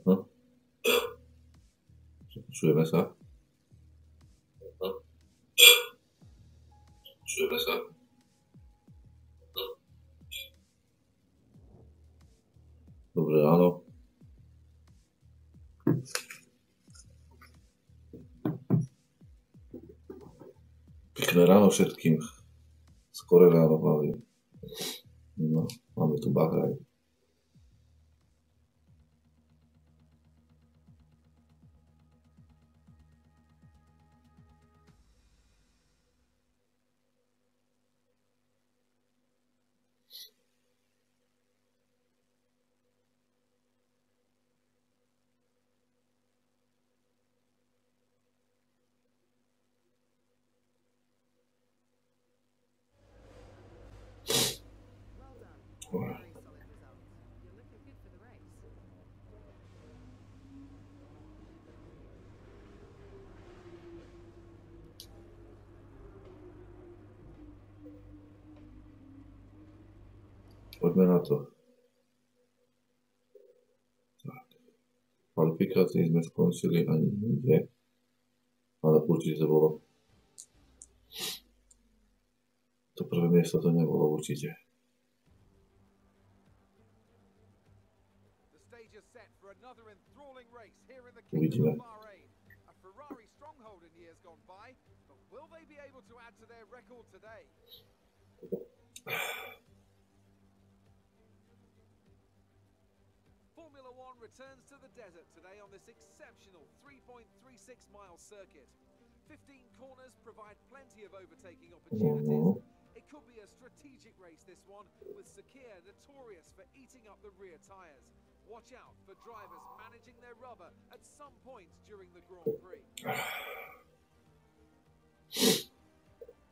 Aha. Čujeme sa. Aha. Čujeme sa. Dobre ráno. Pekné ráno všetkým. Skore ráno máme. No, máme tu Bahrajn. Poďme na to. Tak. Kvalifikácii sme skončili ani nikde. Ale určite bolo. To prvé miesto to nebolo určite. Uvidíme. Formula One returns to the desert today on this exceptional 3.36-mile circuit. 15 corners provide plenty of overtaking opportunities. It could be a strategic race, this one, with Sakir notorious for eating up the rear tyres. Watch out for drivers managing their rubber at some point during the Grand Prix.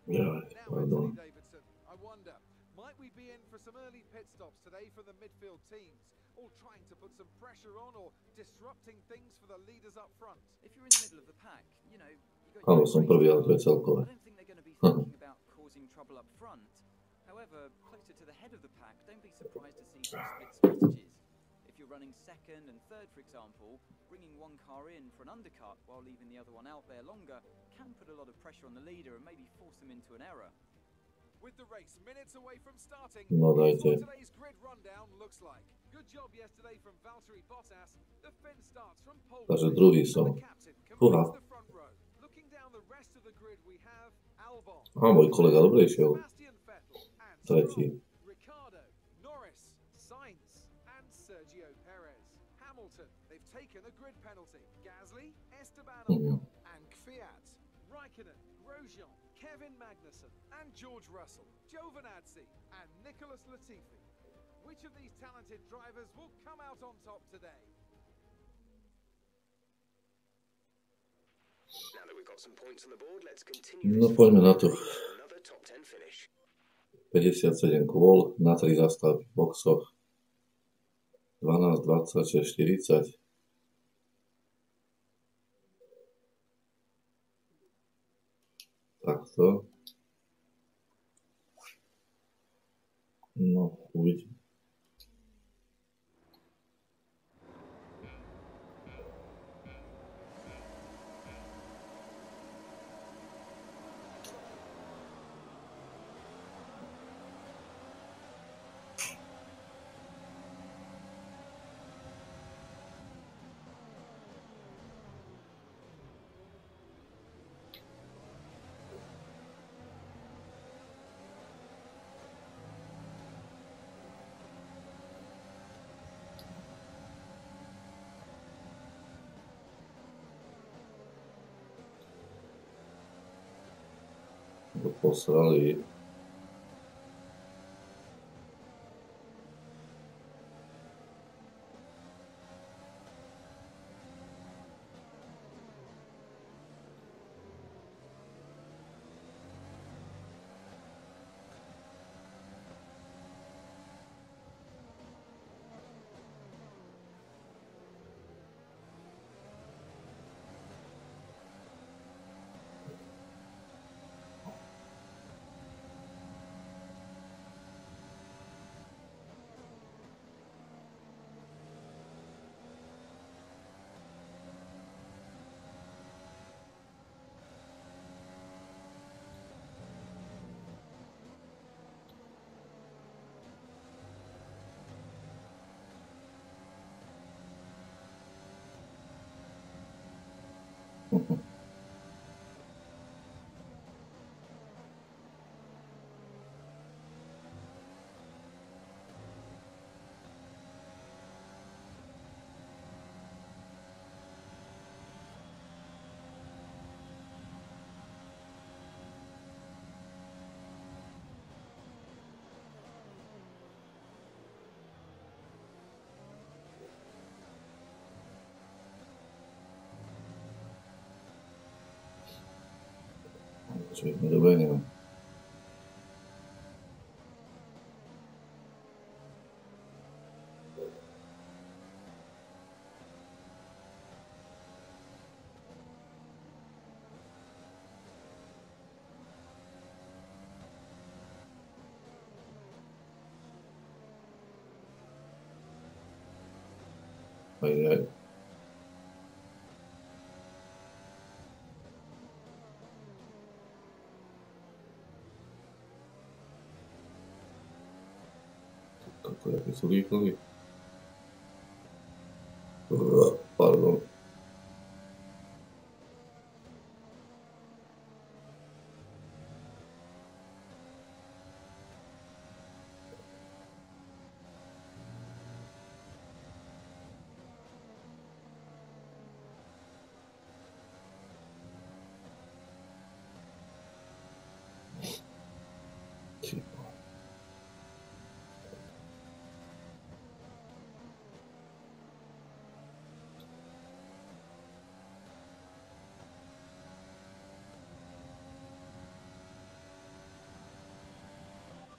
Now, Anthony Davidson, I wonder, might we be in for some early pit stops today from the midfield teams? All trying to put some pressure on or disrupting things for the leaders up front. If you're in the middle of the pack, you know, Áno, som prvý, ale to je celkové. I don't think they're going to be thinking about causing trouble up front. However, closer to the head of the pack, don't be surprised to see some split strategies. If you're running second and third, for example, bringing one car in for an undercut while leaving the other one out there longer can put a lot of pressure on the leader and maybe force them into an error. With the race minutes away from starting, No dajte. today's grid rundown looks like. Good job yesterday from Valtteri Bottas. The Finn starts from pole Takže position, druhý and som. the captain Fúha. completes the front row. Looking down the rest of the grid, we have Albon, Á, môj kolega dobre išiel. Sebastian Vettel, and Tretí. Stroll, Ricciardo, Norris, Sainz, and Sergio Perez. Hamilton, they've taken a grid penalty. Gasly, Esteban Ocon, and Kvyat. Raikkonen, Grosjean, Kevin Magnussen, and George Russell, Giovinazzi, and Nicholas Latifi. Which of these talented drivers will come out on top today? Now that we've got some points on the board, let's continue. No poďme na to. Another top 10 finish. 57 kôl na 3 zastávky v boxoch. 12, 26, 40. Takto. No, uvidíme. To posrali. Čo ich nedobehnem. Aj. Akí sú rýchli. Pardon.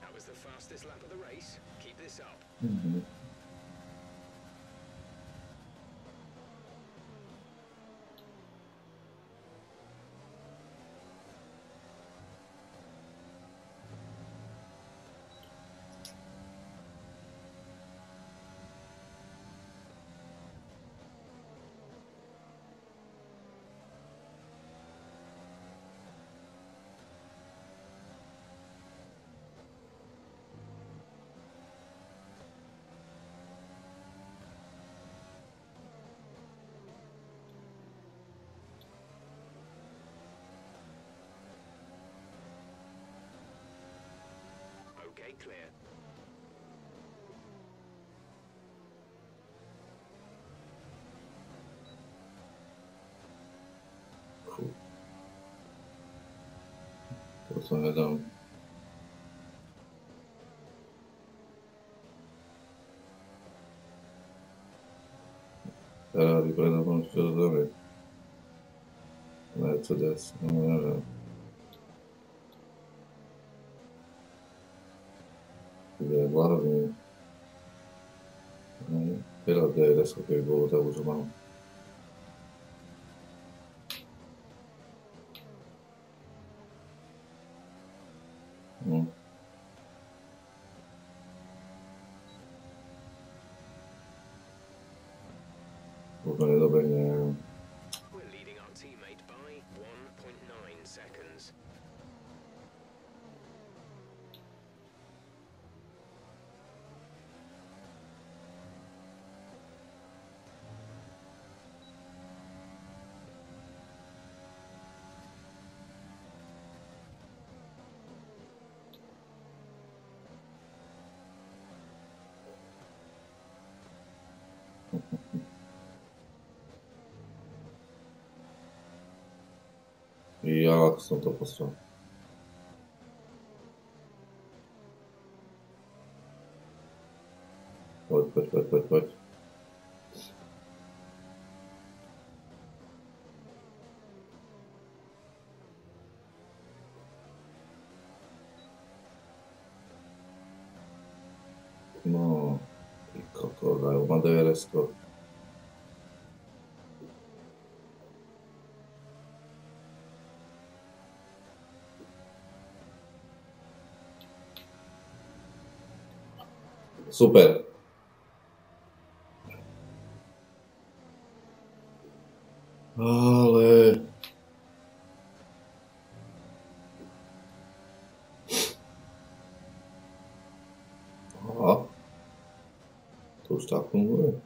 That was the fastest lap of the race. Keep this up. Okay, clear. To sa nedám. Ferrari predo mnou, čo to zaujímavé. Mercedes, no neviem. Je hlavný. Teraz DRS, keď bolo, tak už mám. No. Možno nedobehne. We're leading our teammate by 1.9 seconds. Jak som to poslal. Poď. No, ty kokos, dajú ma DRS-ko. Super. Ale... Aha. To už tak funguje.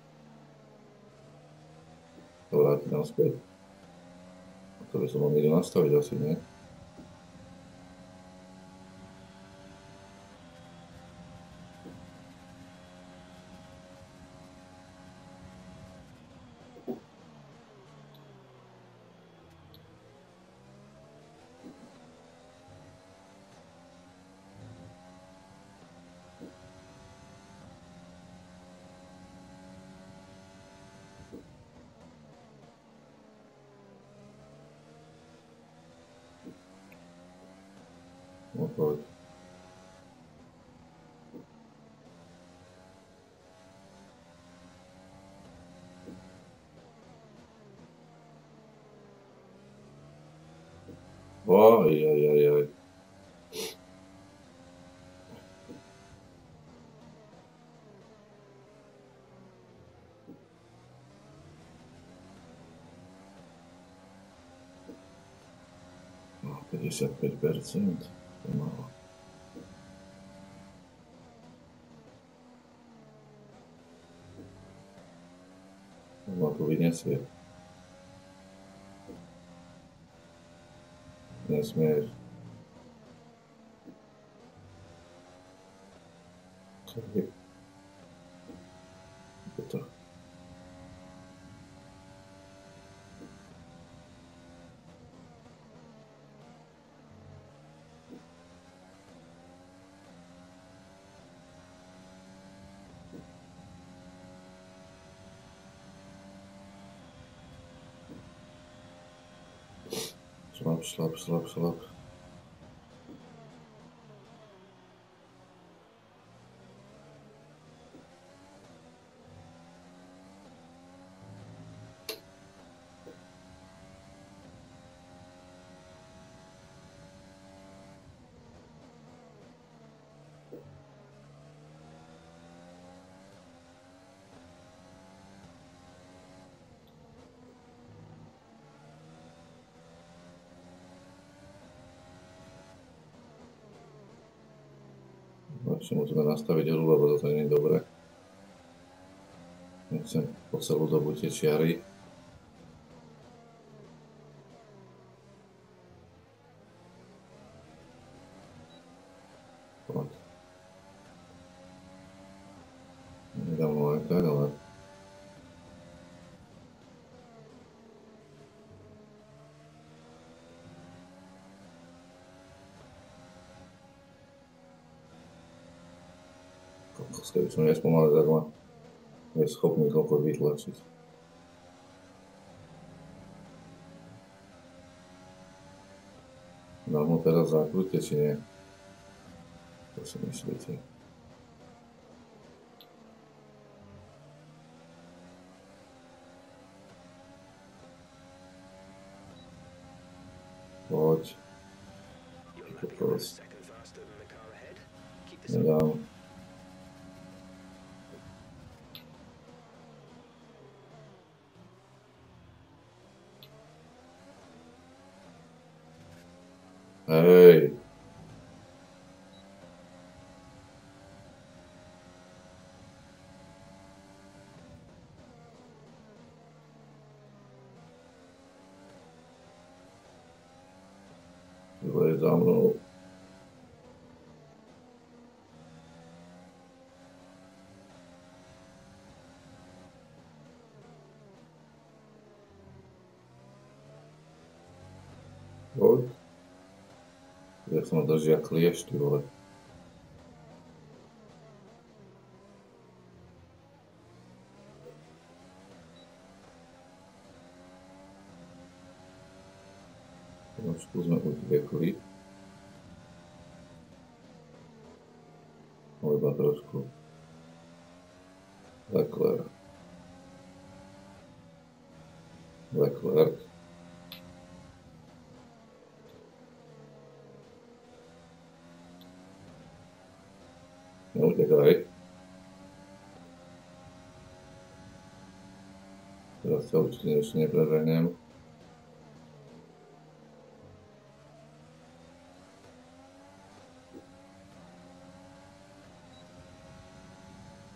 To vráti naspäť. To by som mal niekde nastaviť asi, nie? poď. Oj. No, 55%. To je málo. Ma tu vyniesie. Nesmieš. Čo je to? Šlap. Ešte musíme nastaviť hru, lebo toto nie je dobré. Nechcem po celú dobu tie čiary. Poď. Nedám mu aj tak, ale... Keby som nespomalil, tak ma je schopný koľko vytlačiť. Dám mu teraz zákrute, či nie? To si myslíte? Poď. Nedám. Hej. Je za mnou. Poď. Jak sa ma držia kliešť, ty vole. Trošku sme utiekli. Iba trošku. Leclerc. Neutekaj. Teraz sa určite ešte nepreženiem.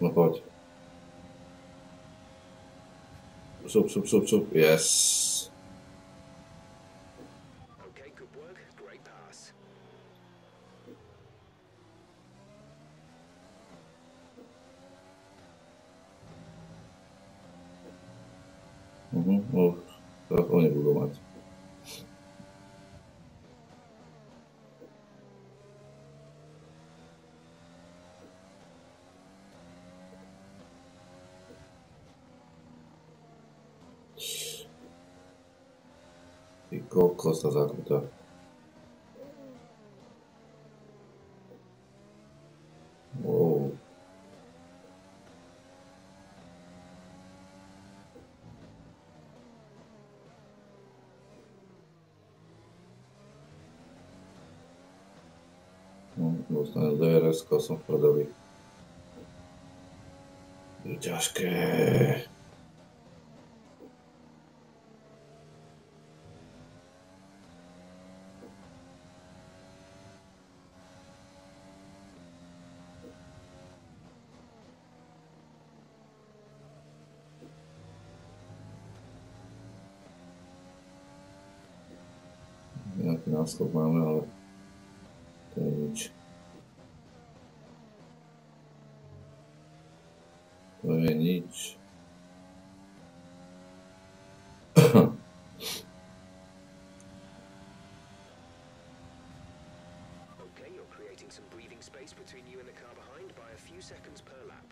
No poď. Šup. Yes. Okay, good work. Great pass. No, teraz to nebudú mať. Ty kokos sa zakrúta. dostane DRS-ko, som v prdeli. Je ťažké. Nejaký náskok máme, ale to je nič. To je nič. Okay, you're creating some breathing space between you and the car behind by a few seconds per lap.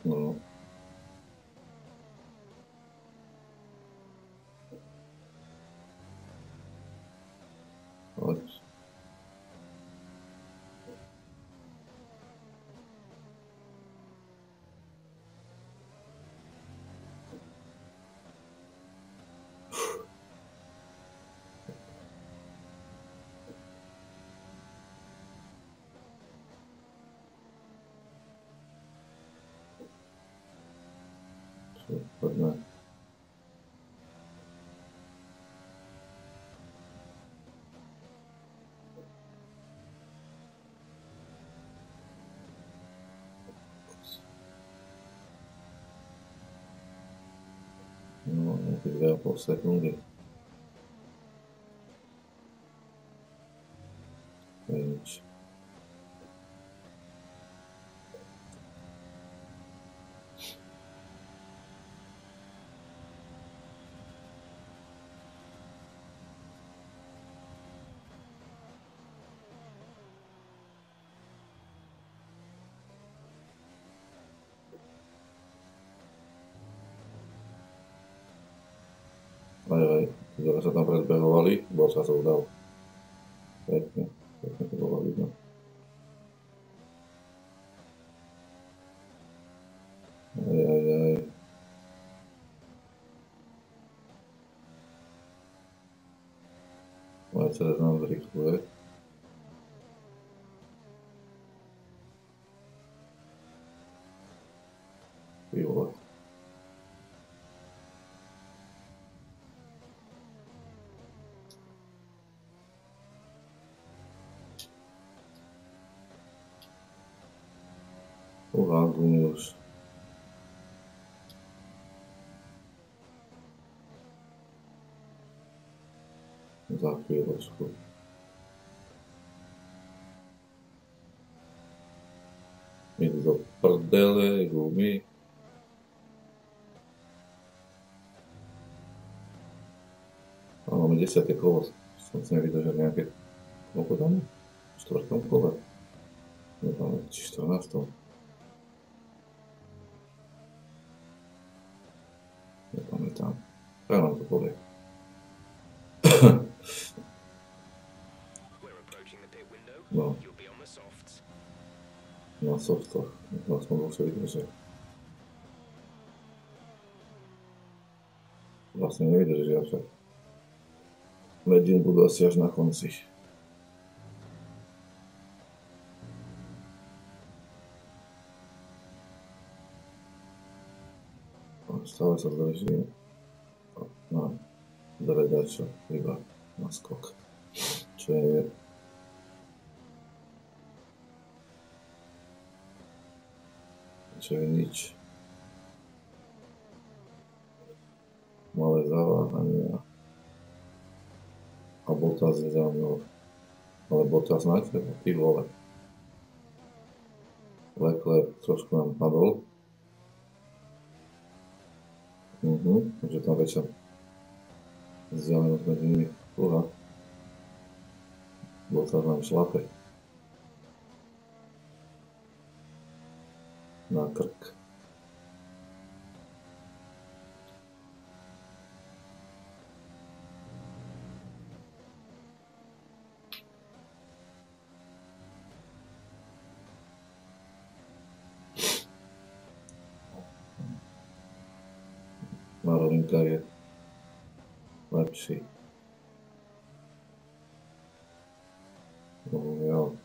No. Poď. Poďme. No, nejaké 2,5 sekundy. To je nič. Aj, ktoré sa tam predbehovali, bol sa to udal. Pekne to bolo vidno. Aj. Mercedes nám zrýchluje. Ty vole. Gunius. Za chvíľočku. Idú do prdele, gumy. Máme 10. kolo. Som si nevydržal nejaké... Koľko tam je? V 4. kole. Nedáme, či 14. Nepamätám. Tak nám to povie. No. Na softoch. No som musel vydržať. Vlastne nevydržia však. Medin budú asi až na konci. Stále sa zdržím. No, dovedať čo, iba na skok. Čo je... Čo je nič. Malé zaváhania. A Bottas je za mnou. Ale Bottas na teba, ty vole. Leclerc trošku nám padol. Takže tam väčšia vzdialenosť medzi nimi. Uha. Bottas nám šlape. na krk. Marolinka je lepší. Bohužiaľ.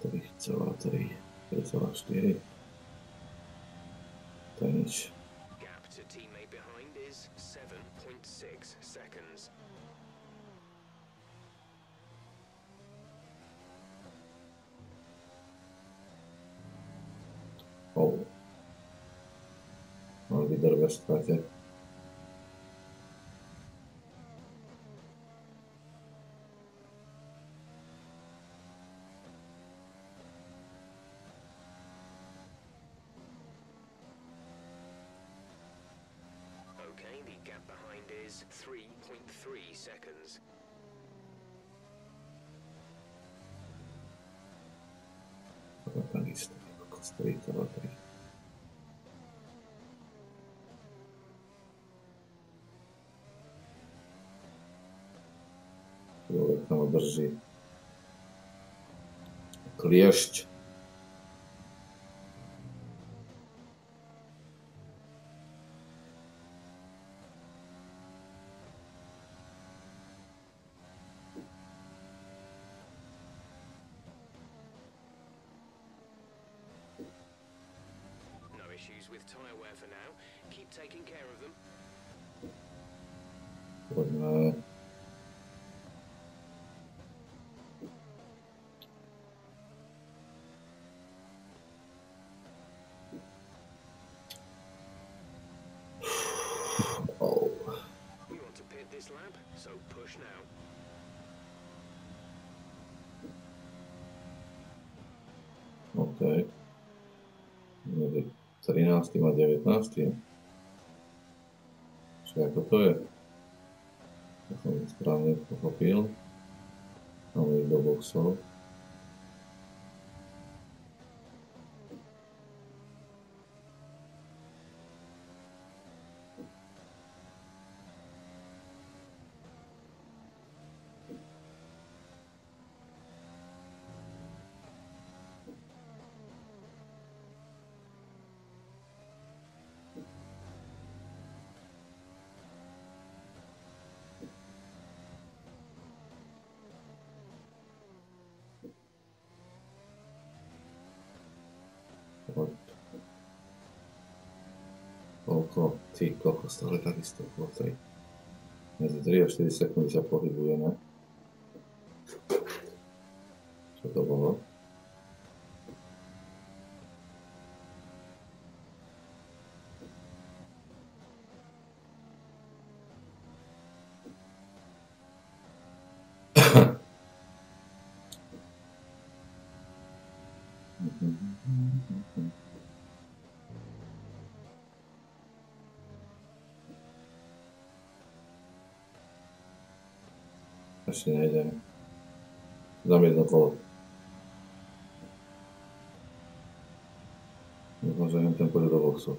3,3, 3,4. To je nič. Gap to teammate behind is 7.6 seconds. Oh. Mal líder ve strate. Okay, the gap behind is 3.3 seconds. Takisto, ako 3,3. Človek tam drží. Kliešť. No issues with tyre wear for now. Keep taking care of them. Poďme. Oh. We want to pit this lap, so push now. OK. Medzi 13. a 19. Čiže ako to je? To som správne pochopil. Máme ich do boxov. Koľko? Ty, koľko stále takisto okolo 3. Medzi 3 a 4 sekundy sa pohybujeme. Čo to bolo? Ešte nejdem. Dám jedno kolo. Dúfam, že ten pôjde do boxu.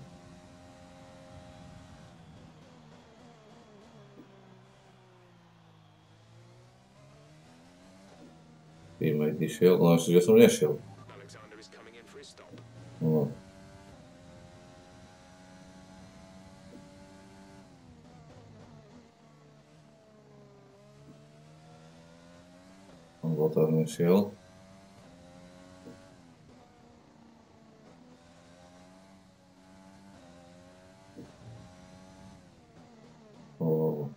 Teammate išiel, no ešte, že som nešiel. Alexander is coming in for his stop. No. On Bottas nešiel. Oh.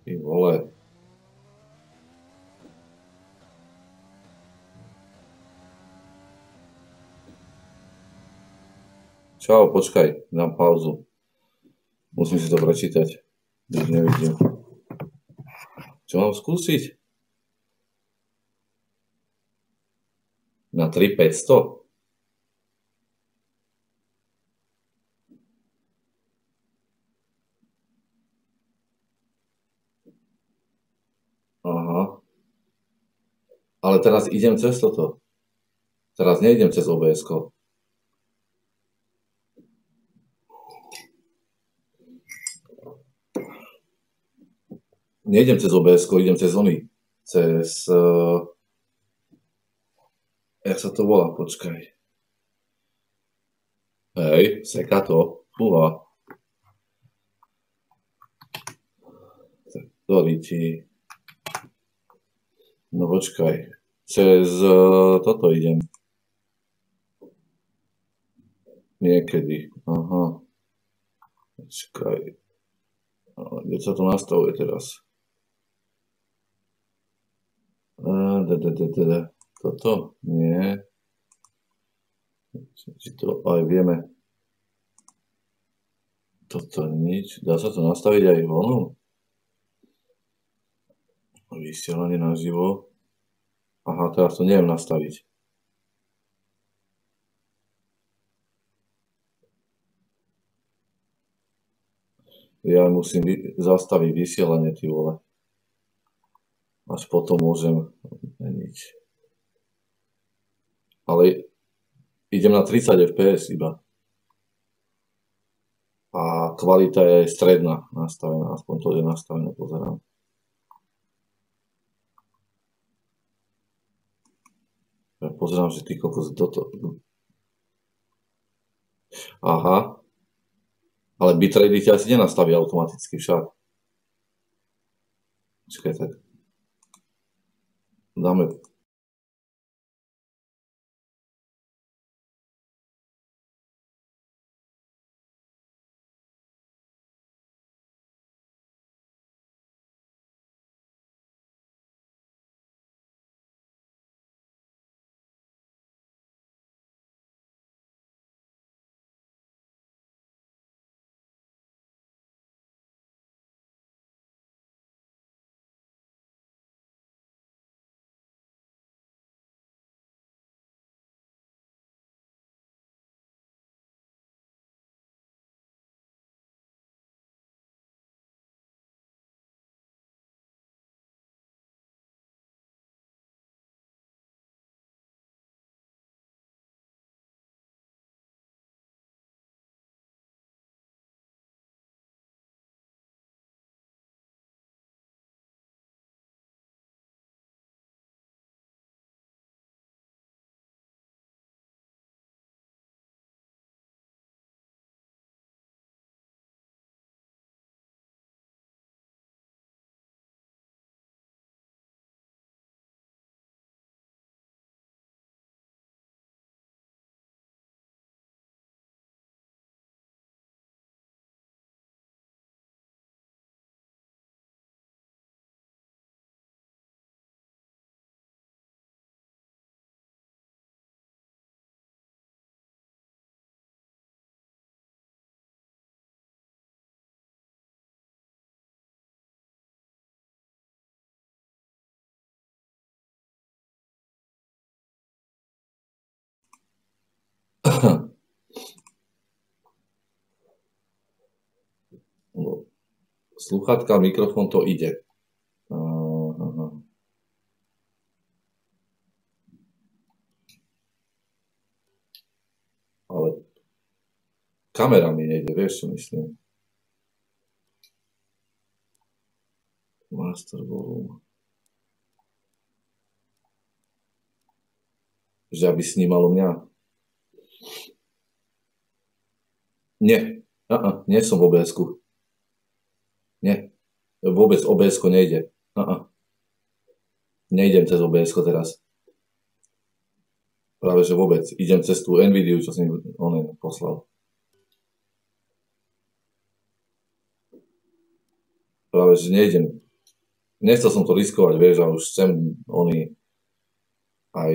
Ty vole. Čau, počkaj, dám pauzu. Musím si to prečítať. Nič nevidím. Čo mám skúsiť? Na 3500? Ale teraz idem cez toto. Teraz nejdem cez OBS-ko. Nejdem cez OBS-ko, idem cez oný. Cez... jak sa to volá? Počkaj. Hej, seka to. Fúha. Ktorý ti... No počkaj. Cez toto idem. Niekedy. Aha. Počkaj. Kde sa to nastavuje teraz? Toto? Nie. Či to aj vieme. Toto nič. Dá sa to nastaviť aj vonom? Vysielanie naživo. Aha, teraz to neviem nastaviť. Ja musím zastaviť vysielanie, ty vole. Až potom môžem meniť. Ale idem na 30 fps iba. A kvalita je stredná nastavená, aspoň to je nastavené, pozerám. Ja pozerám, že ty kokos toto. Aha. Ale bitrate ti asi nenastaví automaticky však. Počkaj, tak. Dáme... Sluchátka, mikrofón, to ide. Ale kamera mi nejde, vieš, čo myslím. Master volume. Že aby snímalo mňa. Nie. Nie som v OBS-ku. Nie. Vôbec OBS-ko nejde. Nejdem cez OBS-ko teraz. Práve že vôbec. Idem cez tú NVIDIu, čo som on poslal. Práve že nejdem. Nechcel som to riskovať, vieš, a už chcem aj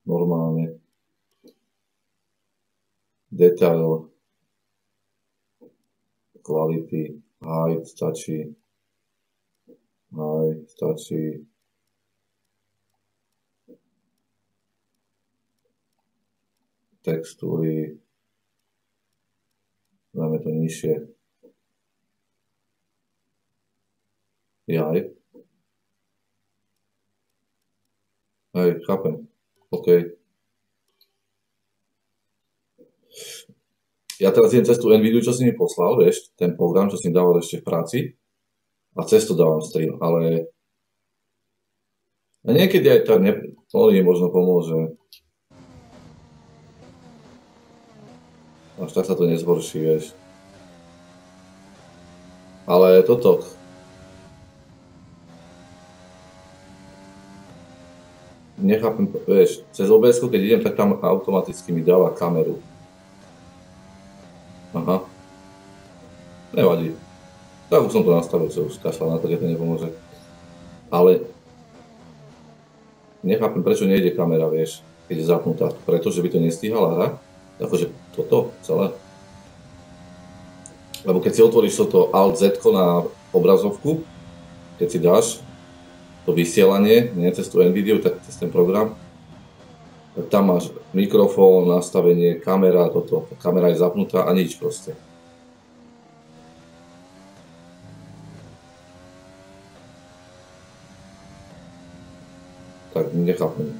normálne detail, quality, height stačí, textúry, dáme to nižšie. Jaj. Hej, chápem. OK. Ja teraz idem cez tú NVIDIu, čo si mi poslal, vieš, ten program, čo si mi dával ešte v práci. A cez to dávam stream, ale niekedy aj tak to mi možno pomôže. Až tak sa to nezhorší, vieš. Ale toto... Nechápem, vieš, cez OBS, keď idem, tak tam automaticky mi dáva kameru. Aha. Nevadí. Tak už som to nastavil, že už kašľal na to, že to nepomôže. Ale nechápem, prečo nejde kamera, vieš, keď je zapnutá. Pretože by to nestíhala hra. Akože toto celé. Lebo keď si otvoríš toto Alt-Z na obrazovku, keď si dáš to vysielanie, nie cez tú NVIDIu, tak cez ten program, tak tam máš mikrofón, nastavenie, kamera, toto. Kamera je zapnutá a nič proste. Tak nechápem.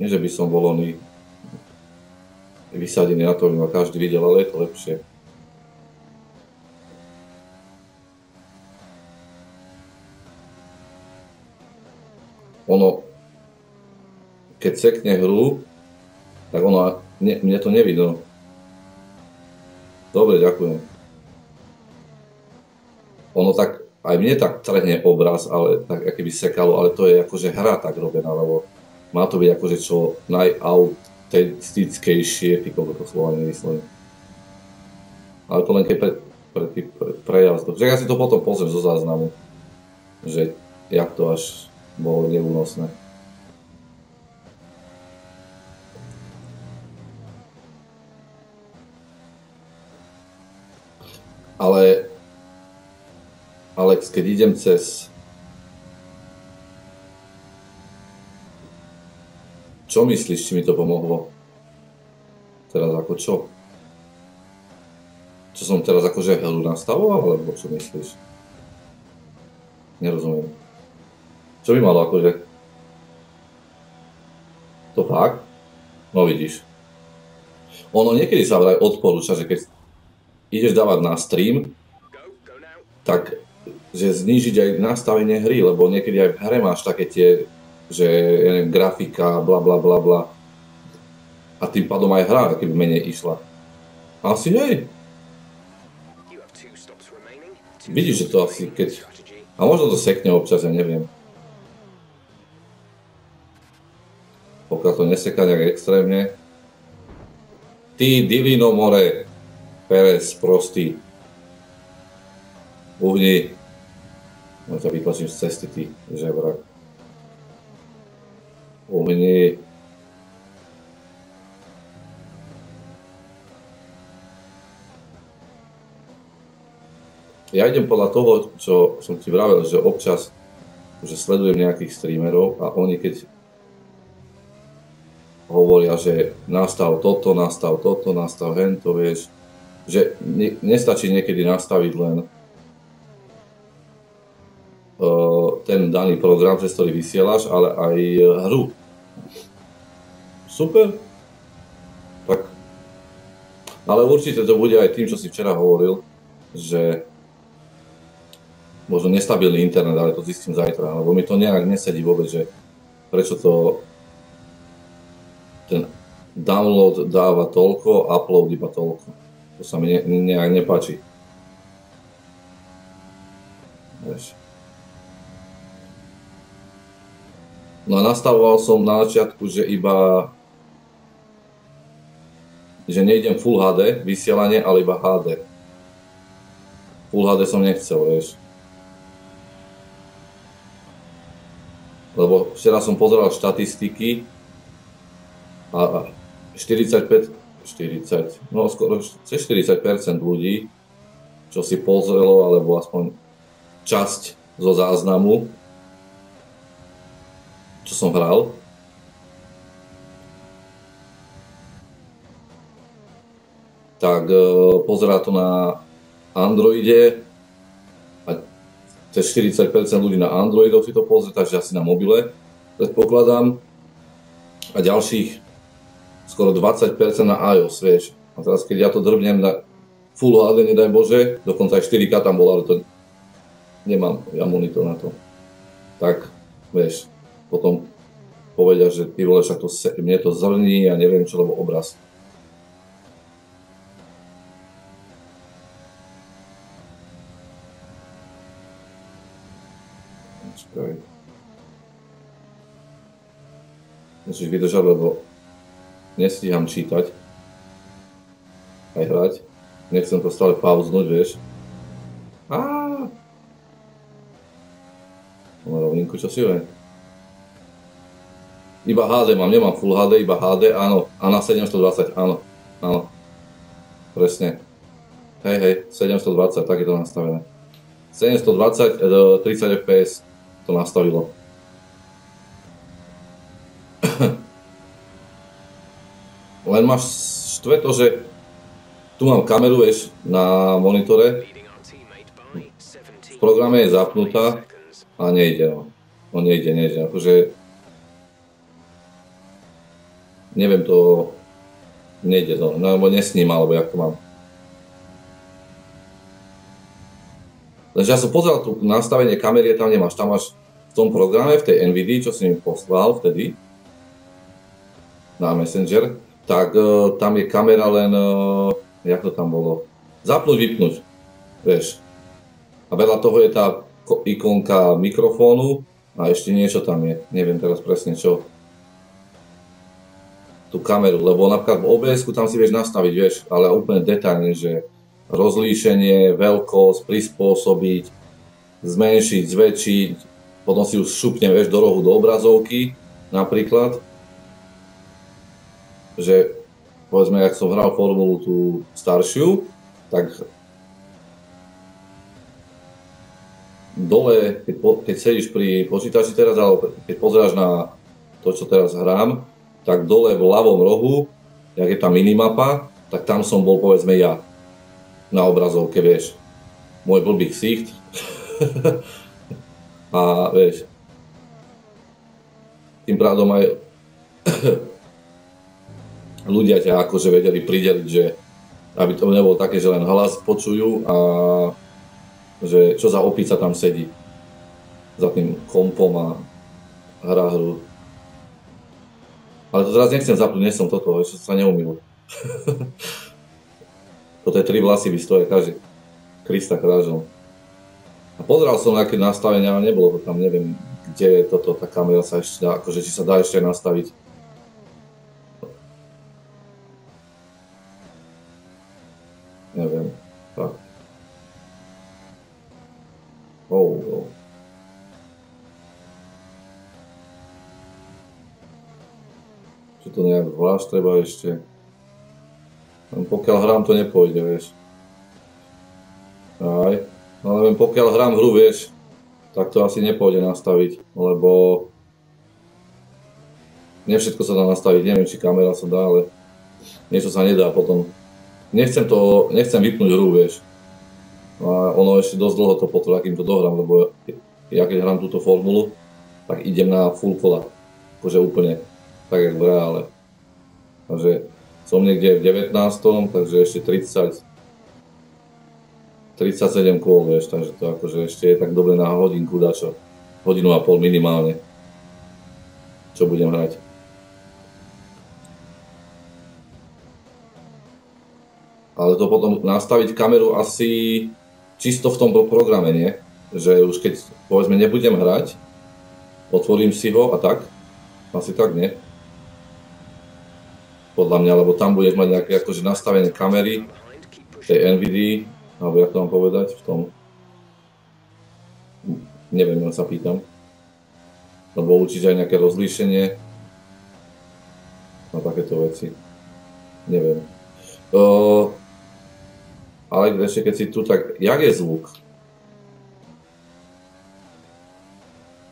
Nie, že by som bol oný vysadený na to, aby ma každý videl, ale je to lepšie. Ono, keď sekne hru, tak ono, mne to nevidno. Dobre, ďakujem. Ono tak, aj mne tak trhne obraz, ale tak akoby sekalo, ale to je akože hra tak robená, lebo má to byť akože čo najautentickejšie, ty koľko to slova nevyslovím. Ale to len keď prejazd. Že ja si to potom pozriem zo záznamu, že jak to až bolo neúnosné. Ale Alex, keď idem cez... Čo myslíš, či mi to pomohlo? Teraz ako čo? Čo som teraz akože hru nastavoval, alebo čo myslíš? Nerozumiem. Čo by malo akože? To fakt? No vidíš. Ono niekedy sa vraj odporúča, že keď ideš dávať na stream, tak že znížiť aj nastavenie hry, lebo niekedy aj v hre máš také tie, že neviem, grafika, bla bla bla bla. A tým pádom aj hra keby menej išla. Asi hej. Vidíš, že to asi keď... A možno to sekne občas, ja neviem. Pokiaľ to neseká nejak extrémne. Ty, Divino more, Perez, prostý. Uhni. No ťa vytlačím z cesty, ty žebrak. Uhni. Ja idem podľa toho, čo som ti vravel, že občas že sledujem nejakých streamerov a oni keď hovoria, že nastav toto, nastav hento, vieš, že nestačí niekedy nastaviť len ten daný program, cez ktorý vysielaš, ale aj hru. Super. Tak. Ale určite to bude aj tým, čo si včera hovoril, že možno nestabilný internet, ale to zistím zajtra, lebo mi to nejak nesedí vôbec, že prečo to ten download dáva toľko, upload iba toľko. To sa mi nejak nepáči. Vieš. No a nastavoval som na začiatku, že nejdem Full HD vysielanie, ale iba HD. Full HD som nechcel, vieš. Lebo včera som pozeral štatistiky a 40, no skoro 40% ľudí, čo si pozrelo, alebo aspoň časť zo záznamu, čo som hral, tak pozerá to na Androide a cez 40% ľudí na Androidoch si to pozrie, takže asi na mobile, predpokladám. A ďalších skoro 20% na iOS, vieš. A teraz keď ja to drbnem na Full HD, nedaj Bože, dokonca aj 4K tam bolo, ale to nemám ja monitor na to. Tak, vieš, potom povedia, že ty vole, však to mne to zrní a neviem čo, lebo obraz. Počkaj. Musíš vydržať, lebo nestíham čítať aj hrať. Nechcem to stále pauznúť, vieš. Mám rovninku, čo si je? Iba HD mám, nemám Full HD, iba HD, áno. A na 720, áno. Áno. Presne. Hej, 720, tak je to nastavené. 720, 30 fps to nastavilo. Len máš štve to, že tu mám kameru, vieš, na monitore. V programe je zapnutá a nejde, no. No nejde. Akože neviem to, nejde to, no, alebo nesníma, alebo jak to mám. Takže ja som pozeral tu nastavenie kamery, tam nemáš, tam máš v tom programe, v tej NVIDII, čo si mi poslal vtedy na Messenger, tak tam je kamera len, jak to tam bolo, zapnúť, vypnúť, vieš. A vedľa toho je tá ikonka mikrofónu a ešte niečo tam je, neviem teraz presne čo. Tú kameru, lebo napríklad v OBS-ku tam si vieš nastaviť, vieš, ale úplne detailne, že rozlíšenie, veľkosť, prispôsobiť, zmenšiť, zväčšiť, potom si už šupnem, vieš, do rohu do obrazovky, napríklad. Že, povedzme, ak som hral formulu tú staršiu, tak dole, keď sedíš pri počítači teraz, alebo keď pozeráš na to, čo teraz hrám, tak dole v ľavom rohu, jak je tá minimapa, tak tam som bol, povedzme, ja. Na obrazovke, vieš, môj blbý ksicht a vieš, tým prádom aj ľudia ťa akože vedeli prideliť, že aby to nebolo také, že len hlas počujú a že čo za opica tam sedí za tým kompom a hrá hru. Ale to teraz nechcem zapnúť, nie som toto, ešte sa neumýl. Toto je 3 vlasy vystoje každý. Krista krážom. A pozeral som nejaké nastavenia, ale nebolo to tam, neviem, kde je toto, tá kamera sa ešte dá, akože či sa dá ešte nastaviť. Neviem, tak. Oh. Či to nejak zvlášť treba ešte. Pokiaľ hrám, to nepôjde, vieš. Aj. No neviem, pokiaľ hrám hru, vieš, tak to asi nepôjde nastaviť, lebo nie všetko sa dá nastaviť, neviem, či kamera sa dá, ale niečo sa nedá potom. Nechcem vypnúť hru, vieš. A ono ešte dosť dlho to potrvá, kým to dohrám, lebo ja keď hrám túto formulu, tak idem na full kola. Akože úplne, tak jak v reále. Takže som niekde v 19, takže ešte 37 kôl, vieš, takže to akože ešte je tak dobre na hodinku dačo. Hodinu a pol minimálne, čo budem hrať. Ale to potom nastaviť kameru asi čisto v tom programe, nie? Že už keď, povedzme, nebudem hrať, otvorím si ho a tak, asi tak, nie? Podľa mňa, lebo tam budeš mať nejaké akože nastavené kamery tej NVIDII, alebo jak to mám povedať, v tom, neviem, len sa pýtam, lebo určite aj nejaké rozlíšenie a takéto veci, neviem. Ale ešte keď si tu, tak jak je zvuk?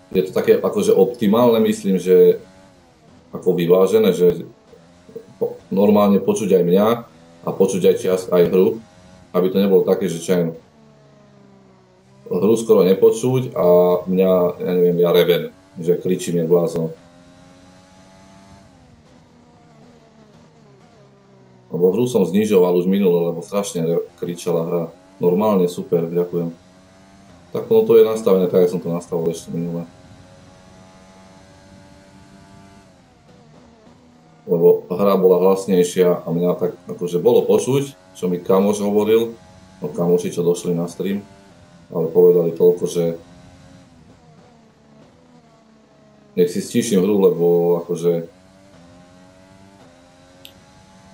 Je to také akože optimálne, myslím, že ako vyvážené, že normálne počuť aj mňa a počuť aj čas, aj hru, aby to nebolo také, že čajem. Hru hru skoro nepočuť a mňa, ja neviem, ja revem, že kričím jak blázon. Lebo hru som znižoval už minule, lebo strašne kričala hra. Normálne super, ďakujem. Tak ono to je nastavené, tak ja som to nastavil ešte minule. Lebo hra bola hlasnejšia a mňa tak akože bolo počuť, čo mi kamoš hovoril, no kamoši, čo došli na stream, ale povedali toľko, že nech si stíšim hru, lebo akože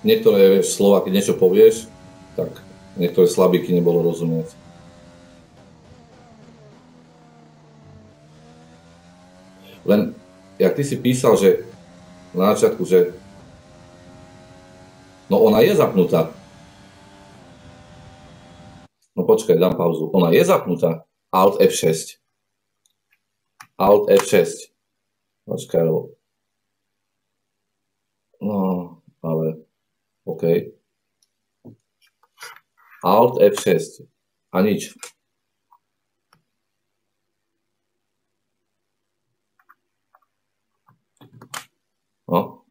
niektoré slova, keď niečo povieš, tak niektoré slabíky nebolo rozumieť. Len, jak ty si písal, že na začiatku, že no ona je zapnutá. No počkaj, dám pauzu. Ona je zapnutá. Alt F6. Alt F6. Počkaj, lebo... No, ale... OK. Alt F6. A nič. No.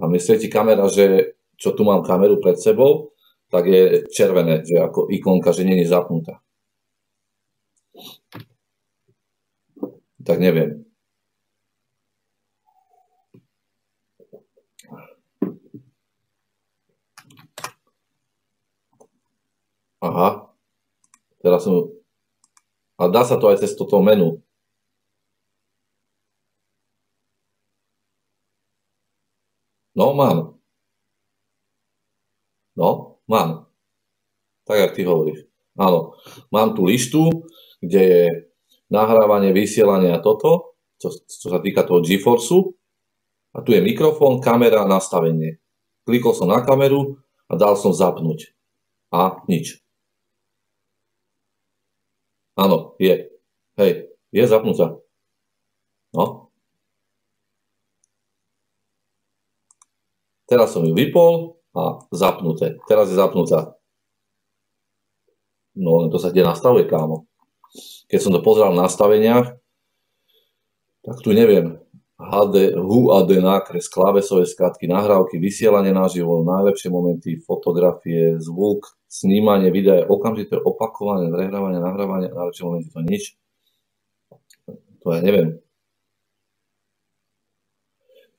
A mi svieti kamera, že čo tu mám kameru pred sebou, tak je červené, že ako ikonka, že nie je zapnutá. Tak neviem. Aha. Teraz som... A dá sa to aj cez toto menu. No, mám. No, mám. Tak, jak ty hovoríš. Áno, mám tu lištu, kde je nahrávanie, vysielanie a toto, čo sa týka toho GeForceu. A tu je mikrofón, kamera a nastavenie. Klikol som na kameru a dal som zapnúť. A nič. Áno, je. Hej, je zapnutá. No. Teraz som ju vypol a zapnuté. Teraz je zapnutá. No, to sa kde nastavuje, kámo. Keď som to pozeral v nastaveniach, tak tu neviem. HUAD nákres, klávesové skratky, nahrávky, vysielanie naživo, najlepšie momenty, fotografie, zvuk, snímanie, videa, okamžité opakovanie, prehrávanie, nahrávanie, najlepšie momenty, to nič. To ja neviem.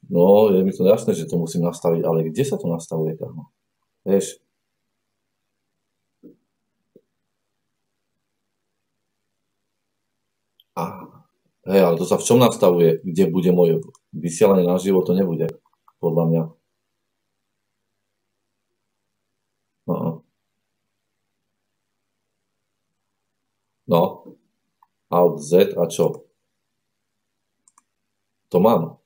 No, je mi to jasné, že to musím nastaviť, ale kde sa to nastavuje, kámo? Vieš? Hej, ale to sa v čom nastavuje? Kde bude moje vysielanie naživo? To nebude, podľa mňa. No. Alt Z a čo? To mám.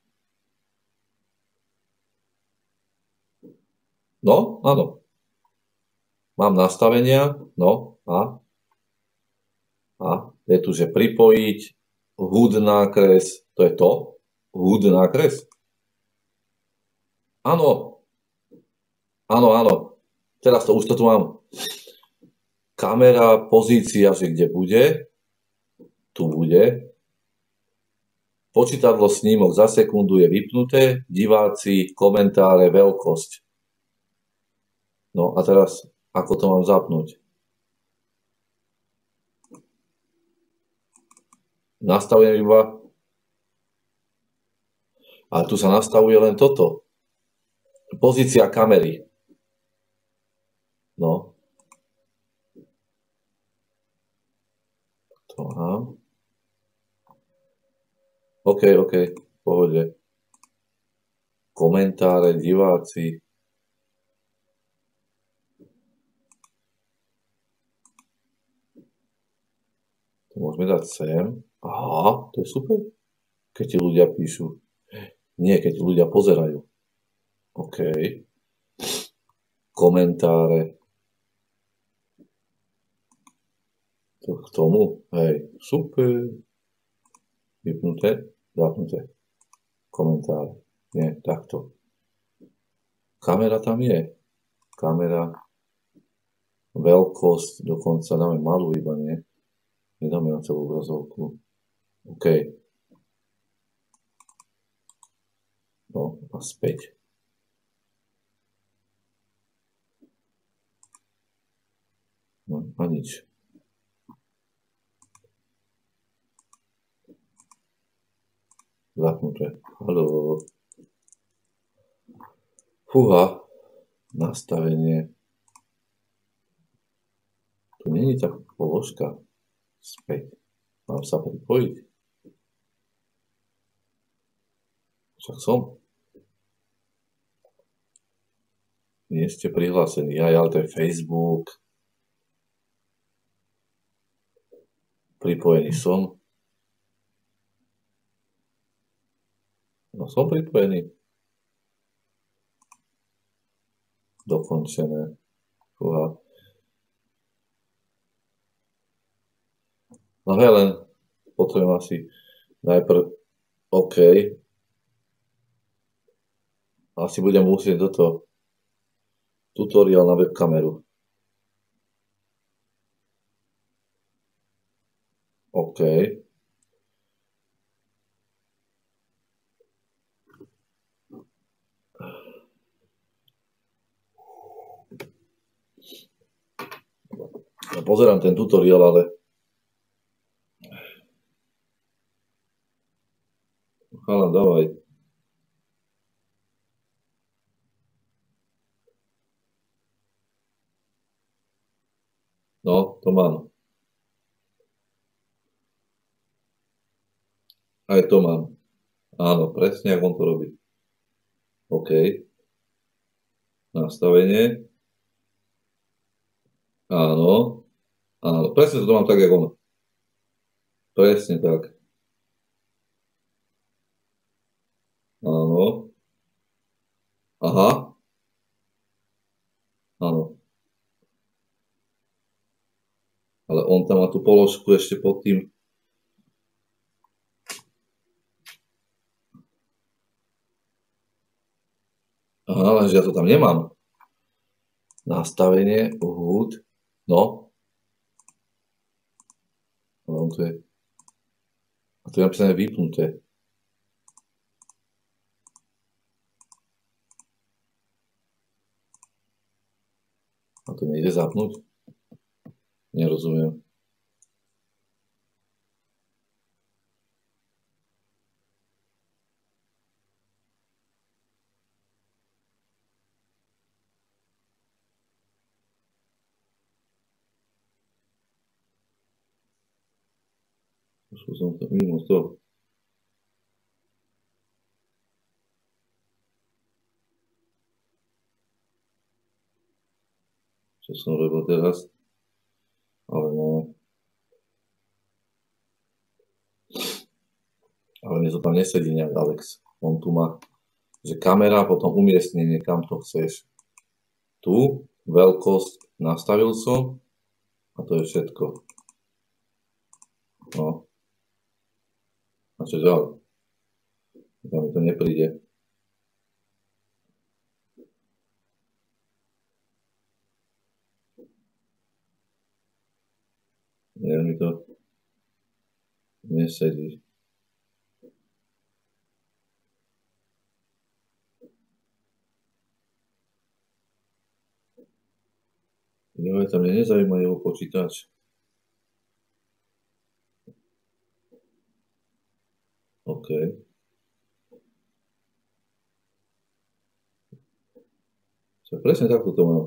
No, áno. Mám nastavenia, no a je tu, že pripojiť HUD nákres, to je to? HUD nákres? Áno. Áno. Teraz to už to tu mám. Kamera, pozícia, že kde bude. Tu bude. Počítadlo snímok za sekundu je vypnuté. Diváci, komentáre, veľkosť. No a teraz, ako to mám zapnúť? Nastavujem iba. Ale tu sa nastavuje len toto. Pozícia kamery. No. To mám. OK, v pohode. Komentáre, diváci. To môžeme dať sem. Aha, to je super. Keď ti ľudia píšu. Nie, keď ti ľudia pozerajú. OK. Komentáre. To k tomu. Hej, super. Vypnuté, zapnuté. Komentáre. Nie, takto. Kamera tam je. Kamera. Veľkosť, dokonca dáme malú iba, nie? Nedáme na celú obrazovku. OK. No, a späť. No, a nič. Zapnuté. Haló. Fúha. Nastavenie. Tu nie je tá položka. Späť. Mám sa pripojiť. Však som. Nie ste prihlásení. Ale to je Facebook. Pripojený som. No som pripojený. Dokončené. Fúha. No len potrebujem asi najprv OK. Asi budem musieť toto tutoriál na webkameru. OK. Ja pozerám ten tutoriál, ale chala, dávaj. No, to mám. Aj to mám. Áno, presne, ako on to robí. OK. Nastavenie. Áno. Áno, presne to mám tak, ako on. Presne tak. Áno. Aha. Áno. Ale on tam má tú položku ešte pod tým. Aha, lenže ja to tam nemám. Nastavenie, HUD. No. Ale on tu je. A tu je napísané vypnuté. A to nejde zapnúť? Nerozumiem. Trošku som to mimo toho. Čo som robil teraz? Ale no. Ale mne to tam nesedí nejak, Alex. On tu má, že kamera, potom umiestnenie, kam to chceš. Tu, veľkosť, nastavil som a to je všetko. No. A čo ďalej? Tam mi to nepríde. Nie, mi to nesedí. Jo, tam mne nezaujíma jeho počítač. OK. Čo, presne takto to mám.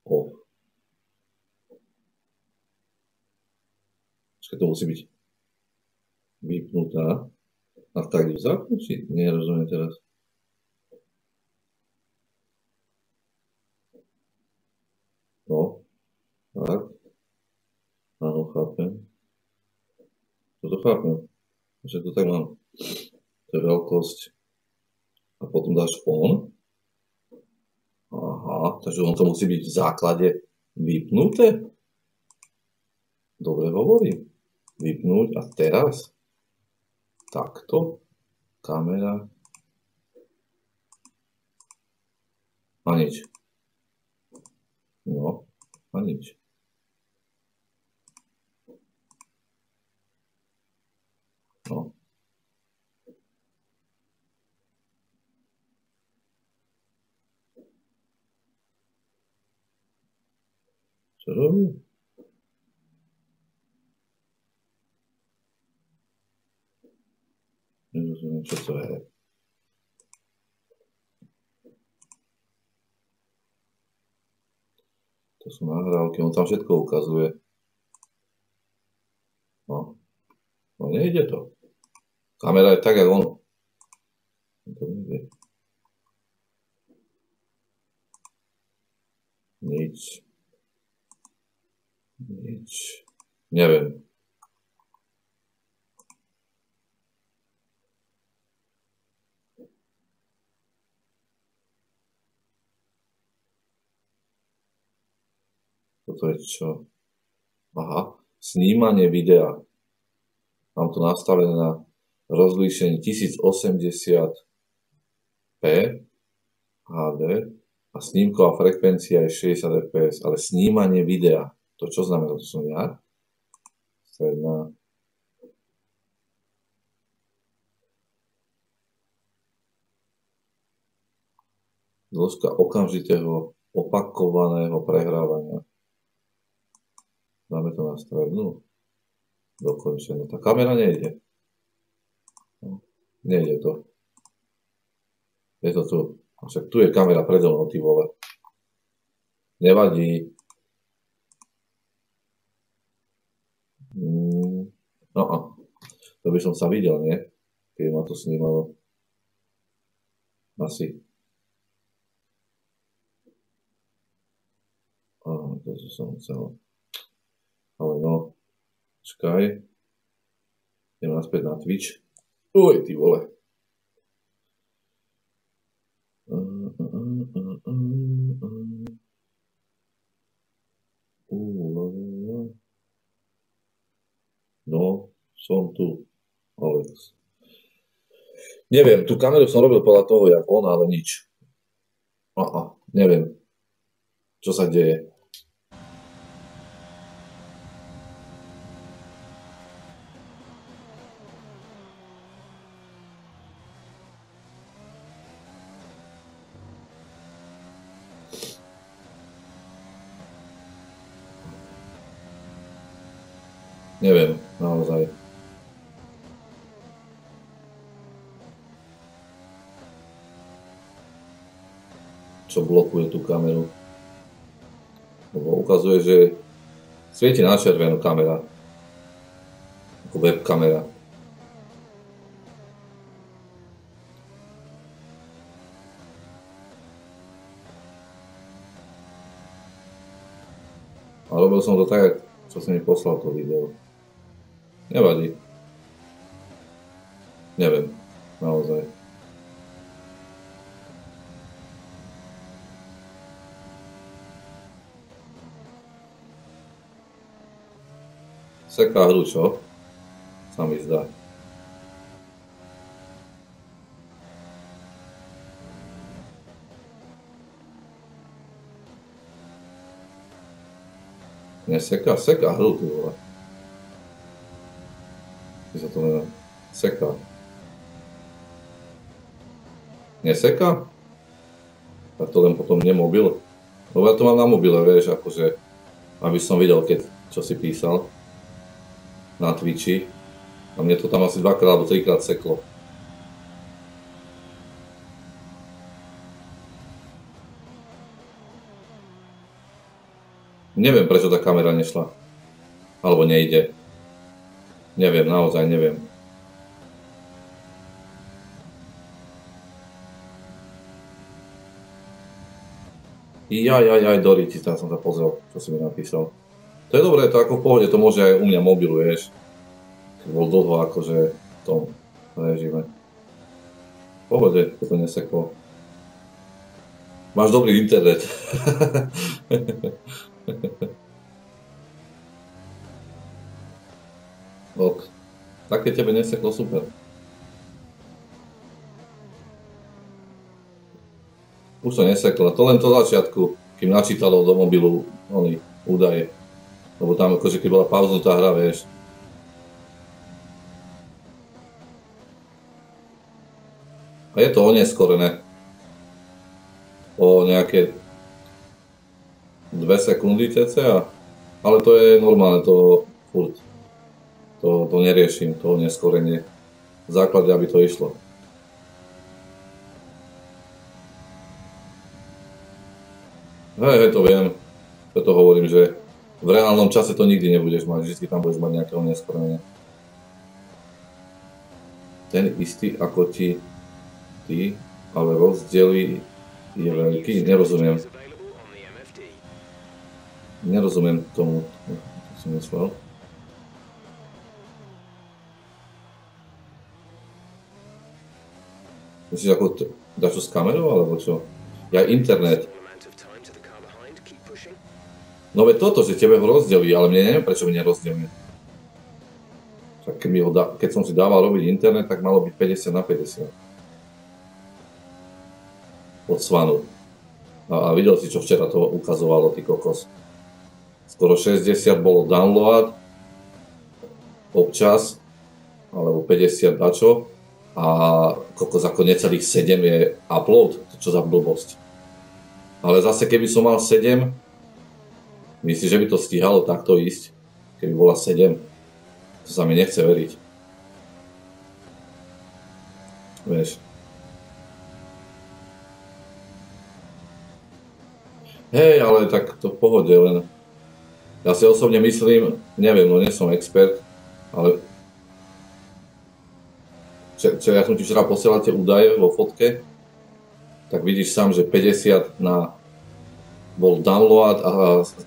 Off. Počkaj, to musí byť vypnutá. A tak ju zapnúť? Nerozumiem teraz. No, tak. Áno, chápem. Toto chápem. Že to tak mám. To je veľkosť. A potom dáš on. Aha, takže on to musí byť v základe vypnuté. Dobre hovorím. Vypnúť a teraz takto. Kamera. A nič. A nič. No. Čo robí? Nerozumiem, čo to je. To sú nahrávky, on tam všetko ukazuje. No. No nejde to. Kamera je tak, jak ono. To nejde. Nič. Nič. Neviem. Toto je čo? Aha. Snímanie videa. Mám to nastavené na rozlíšení 1080p HD a snímková frekvencia je 60 fps, ale snímanie videa. To čo znamená? To som ja? Stredná. Dĺžka okamžitého opakovaného prehrávania. Dáme to na strednú. Dokončené. Tá kamera nejde. Nejde to. Je to tu. Však tu je kamera predo mnou, ty vole. Nevadí. No, to by som sa videl, nie? Keď ma to snímalo. Asi. To som chcel. Ale no. Čakaj. Idem naspäť na Twitch. Uj, ty vole. No, som tu. Alex. Neviem, tú kameru som robil podľa toho, jak on, ale nič. Neviem, čo sa deje. Neviem, naozaj. Čo blokuje tú kameru. Lebo ukazuje, že svieti na červenú kamera. Ako web kamera. A robil som to tak, čo si mi poslal to video. Nevadí. Neviem, naozaj. Seká hru, čo? Sa mi zdá. Neseká? Seká hru, ty vole. Sa to neviem. Seká. Neseká? Tak to len potom nemobil. Lebo ja to mám na mobile, vieš, akože, aby som videl, keď, čo si písal na Twitchi. A mne to tam asi 2-krát alebo 3-krát seklo. Neviem, prečo tá kamera nešla. Alebo nejde. Neviem, naozaj neviem. Dori, tam som sa pozrel, čo si mi napísal. To je dobré, to ako v pohode, to môže aj u mňa mobilu, vieš. Keď bol dlho akože v tom režime. V pohode, to neseklo. Máš dobrý internet. Ok. Tak keď tebe neseklo, super. Už to neseklo, to len to začiatku, kým načítalo do mobilu, údaje. Lebo tam akože keď bola pauznutá hra, vieš. A je to oneskorené. O nejaké 2 sekundy cca. Ale to je normálne, to furt. To neriešim, to oneskorenie. V základe, aby to išlo. Hej, to viem. Preto hovorím, že v reálnom čase to nikdy nebudeš mať. Vždy tam budeš mať nejaké oneskorenie. Ten istý ako ty, ale rozdiely je veľký. Nerozumiem. Nerozumiem tomu, čo som myslel. Myslíš ako dačo s kamerou, alebo čo? Ja internet. No veď toto, že tebe ho rozdelí, ale mne neviem, prečo mi nerozdelí. Však keď som si dával robiť internet, tak malo byť 50/50. Od Svanu. A videl si, čo včera to ukazovalo, ty kokos. Skoro 60 bolo download, občas, alebo 50 dačo, a kokos ako necelých 7 je upload, to čo za blbosť. Ale zase keby som mal 7, myslíš, že by to stíhalo takto ísť, keby bola 7? To sa mi nechce veriť. Vieš. Hej, ale tak to v pohode, len ja si osobne myslím, neviem, no nie som expert, ale ja som ti včera posielal tie údaje vo fotke, tak vidíš sám, že 50 bol download a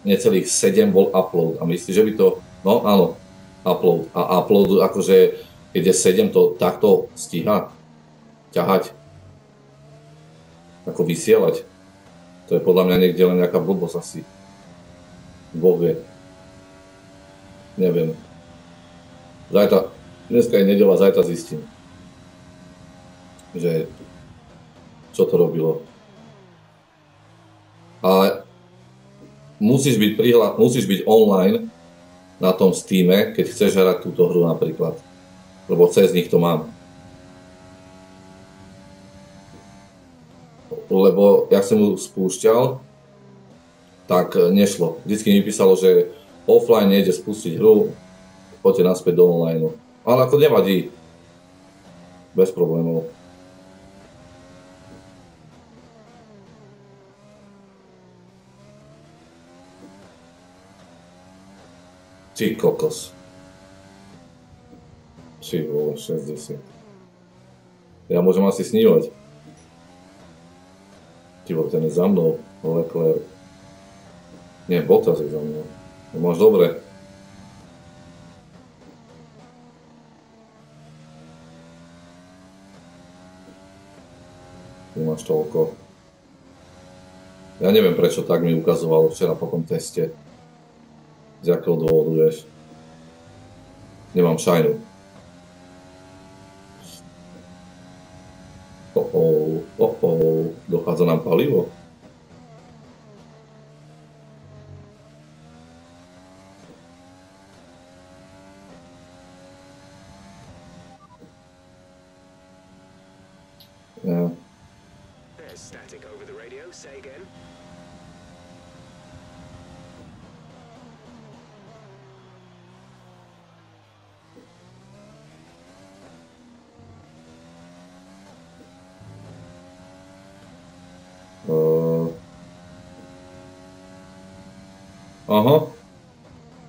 necelých 7 bol upload. A myslíš, že by to, no áno, upload. A upload akože, keď je 7, to takto stíha ťahať, ako vysielať. To je podľa mňa niekde len nejaká blbosť asi. Boh vie. Neviem. Zajtra, dneska je nedeľa, zajtra zistím, že čo to robilo. A musíš byť online na tom Steame, keď chceš hrať túto hru napríklad. Lebo cez nich to mám. Lebo jak som ju spúšťal, tak nešlo. Vždycky mi písalo, že offline nejde spustiť hru, poďte naspäť do online. Ale ako nevadí. Bez problémov. Ty kokos. Ty vole, 60. Ja môžem asi snívať. Ty vole, ten je za mnou, Leclerc. Nie, Bottas je za mnou. To máš dobre. Ty máš toľko. Ja neviem, prečo tak mi ukazovalo včera po tom teste. Z jakého dôvodu, vieš. Nemám šajnu. Dochádza nám palivo. Ja. There's static over the radio. Say again. Aha.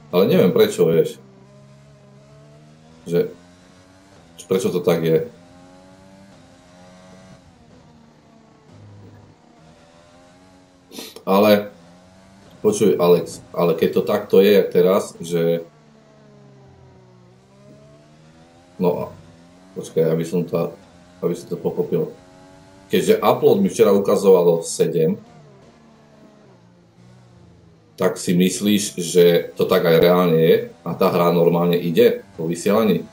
Ale neviem prečo, vieš. Že prečo to tak je. Ale počuj, Alex, ale keď to takto je, jak teraz, že no, počkaj, aby som to pochopil. Keďže upload mi včera ukazovalo 7, tak si myslíš, že to tak aj reálne je a tá hra normálne ide po vysielaní?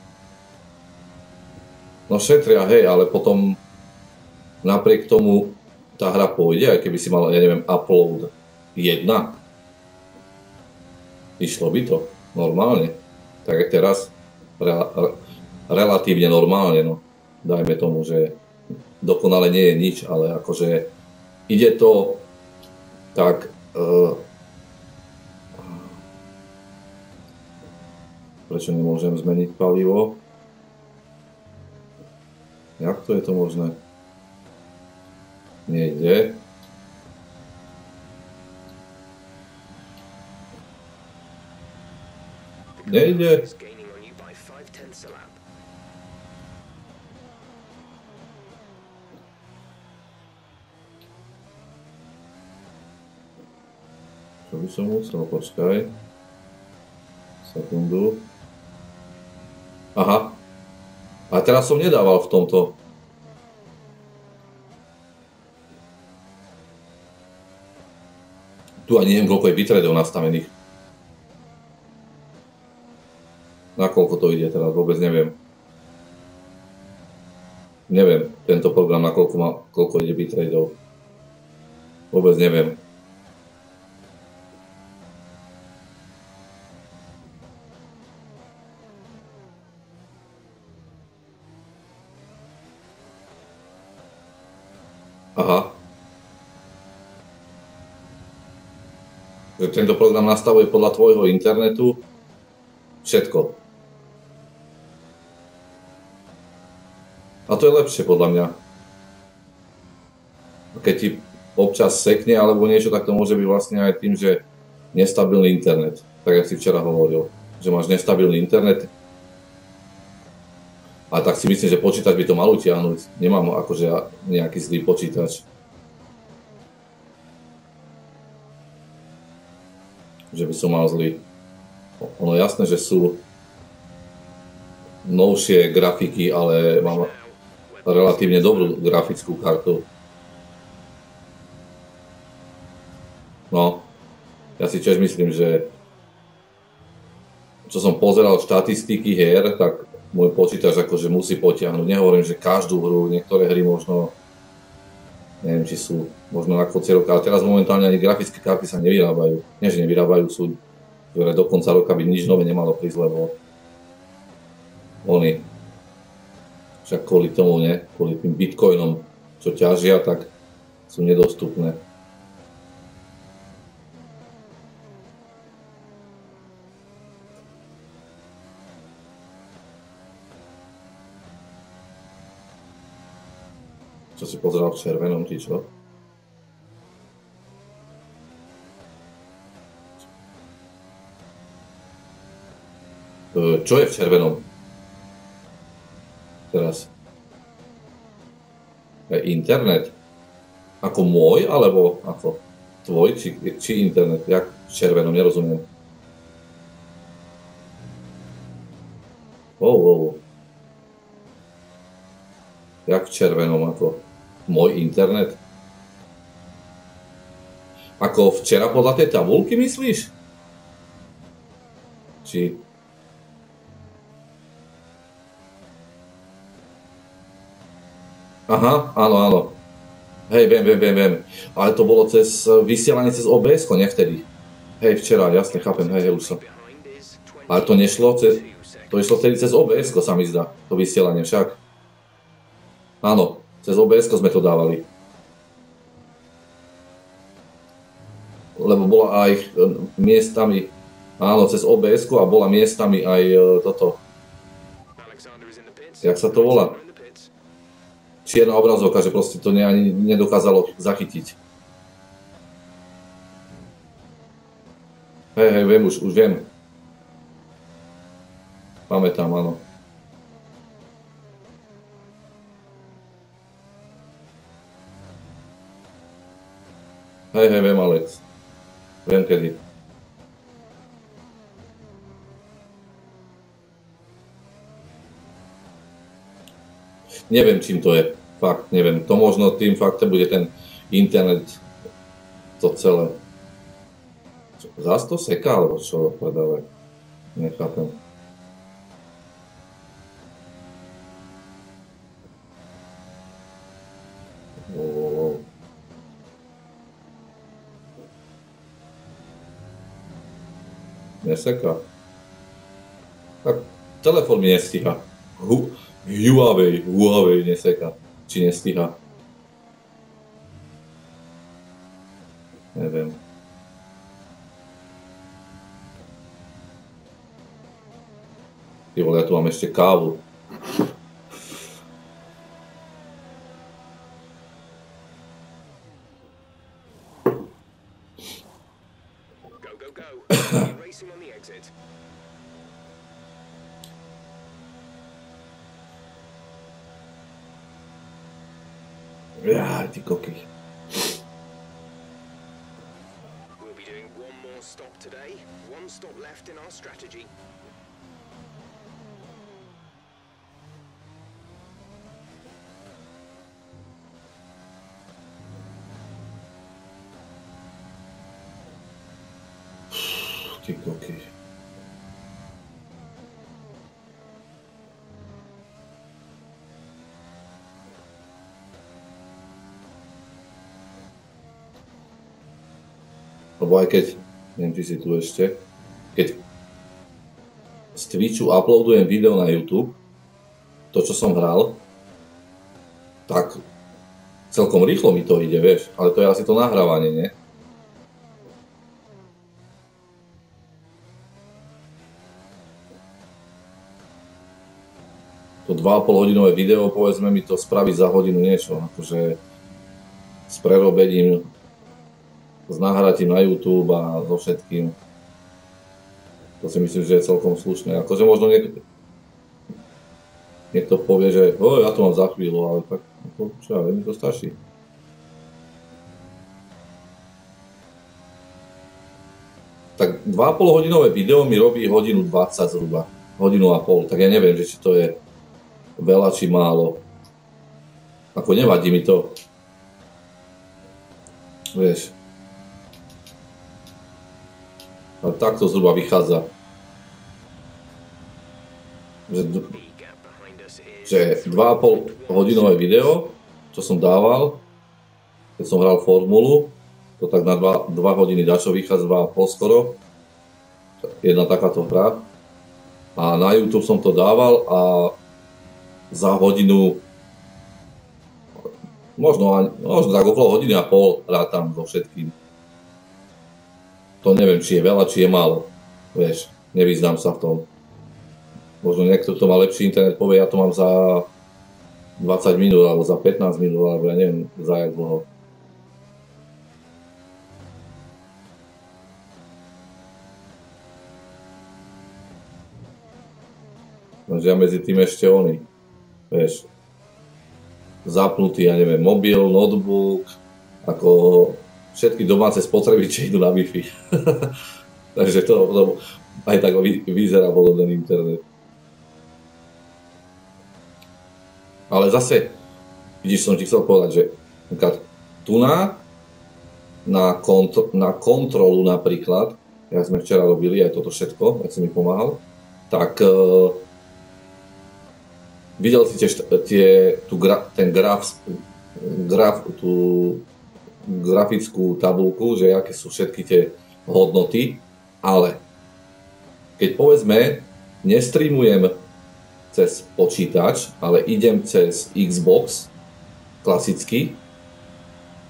No šetria, hej, ale potom napriek tomu tá hra pôjde, aj keby si mal, ja neviem, upload 1. Išlo by to normálne. Tak jak teraz. Relatívne normálne, no. Dajme tomu, že dokonale nie je nič, ale akože ide to tak... Prečo nemôžem zmeniť palivo? Jak to je to možné? Nejde. Nejde. Čo by som musel? Počkaj. Sekundu. Aha. A teraz som nedával v tomto. Tu ani neviem, koľko je bitrateov nastavených. Na koľko to ide teraz, vôbec neviem. Neviem, tento program na koľko ide bitrateov. Vôbec neviem. Aha. Že tento program nastavuje podľa tvojho internetu všetko. A to je lepšie podľa mňa. Keď ti občas sekne alebo niečo, tak to môže byť vlastne aj tým, že nestabilný internet. Tak, jak si včera hovoril. Že máš nestabilný internet. A tak si myslím, že počítač by to mal utiahnuť. Nemám akože nejaký zlý počítač. Že by som mal zlý. Ono jasné, že sú novšie grafiky, ale mám relatívne dobrú grafickú kartu. No, ja si tiež myslím, že čo som pozeral štatistiky hier, tak môj počítač akože musí potiahnuť. Nehovorím, že každú hru, niektoré hry možno, neviem, či sú možno na konci roka, ale teraz momentálne ani grafické karty sa nevyrábajú. Nie, že nevyrábajú, sú, ktoré do konca roka by nič nové nemalo prísť, lebo oni, však kvôli tomu, ne, kvôli tým bitcoinom, čo ťažia, tak sú nedostupné. Čo si pozeral v červenom, či čo? Čo je v červenom? Teraz. Je internet. Ako môj, alebo ako tvoj, či internet? Jak v červenom, nerozumiem. Jak v červenom, ako môj internet? Ako včera podľa tej tabulky myslíš? Či... Aha, áno. Hej, viem. Ale to bolo cez vysielanie cez OBS-ko, nevtedy. Hej, včera, jasne, chápem, hej, už som. Ale to nešlo cez... To išlo vtedy cez OBS-ko, sa mi zdá, to vysielanie však. Áno, cez OBS-ko sme to dávali. Lebo bola aj miestami, áno, cez OBS-ko a bola miestami aj toto. Jak sa to volá? Čierna obrazovka, že proste to ani nedokázalo zachytiť. Hej, viem, už viem. Pamätám, áno. Hej, viem, Alex. Viem kedy. Neviem, čím to je. Fakt, neviem. To možno tým faktom bude ten internet, to celé. Zás to seká, alebo čo povedali? Nechápem. Neseka. Tak telefón mi nestíha. Huawei neseka. Či nestíha. Neviem. Ty vole, ja tu mám ešte kávu. Ja, ty koky. We'll be doing one more stop today. One stop left in our strategy. Ty koky. Lebo aj keď, neviem, či si tu ešte, keď z Twitchu uploadujem video na YouTube, to, čo som hral, tak celkom rýchlo mi to ide, vieš, ale to je asi to nahrávanie, nie? To 2,5 hodinové video, povedzme, mi to spraví za hodinu niečo, akože s prerobením, s nahratím na YouTube a so všetkým. To si myslím, že je celkom slušné. Akože možno niekto povie, že ja to mám za chvíľu, ale tak, čo ja viem, mi to stačí. Tak 2,5 hodinové video mi robí hodinu 20 zhruba. Hodinu a pol, tak ja neviem, že či to je veľa či málo. Ako nevadí mi to. Vieš. A takto zhruba vychádza. Že 2,5 hodinové video, čo som dával, keď som hral formulu, to tak na 2 hodiny dačo vychádza, 2,5 skoro. Jedna takáto hra. A na YouTube som to dával a za hodinu, možno tak okolo hodiny a pol rátam so všetkým. To neviem, či je veľa, či je málo. Vieš, nevyznám sa v tom. Možno niekto, kto má lepší internet, povie, ja to mám za 20 minút, alebo za 15 minút, alebo ja neviem, za jak dlho. Takže ja medzi tým ešte vieš, zapnutý, ja neviem, mobil, notebook, ako všetky domáce spotrebiče idú na Wi-Fi. Takže to aj tak vyzerá bolo ten internet. Ale zase, vidíš, som ti chcel povedať, že tu na kontrolu napríklad, jak sme včera robili aj toto všetko, jak si mi pomáhal, tak videl si tiež tú grafickú tabuľku, že aké sú všetky tie hodnoty, ale keď povedzme, nestreamujem cez počítač, ale idem cez Xbox, klasicky,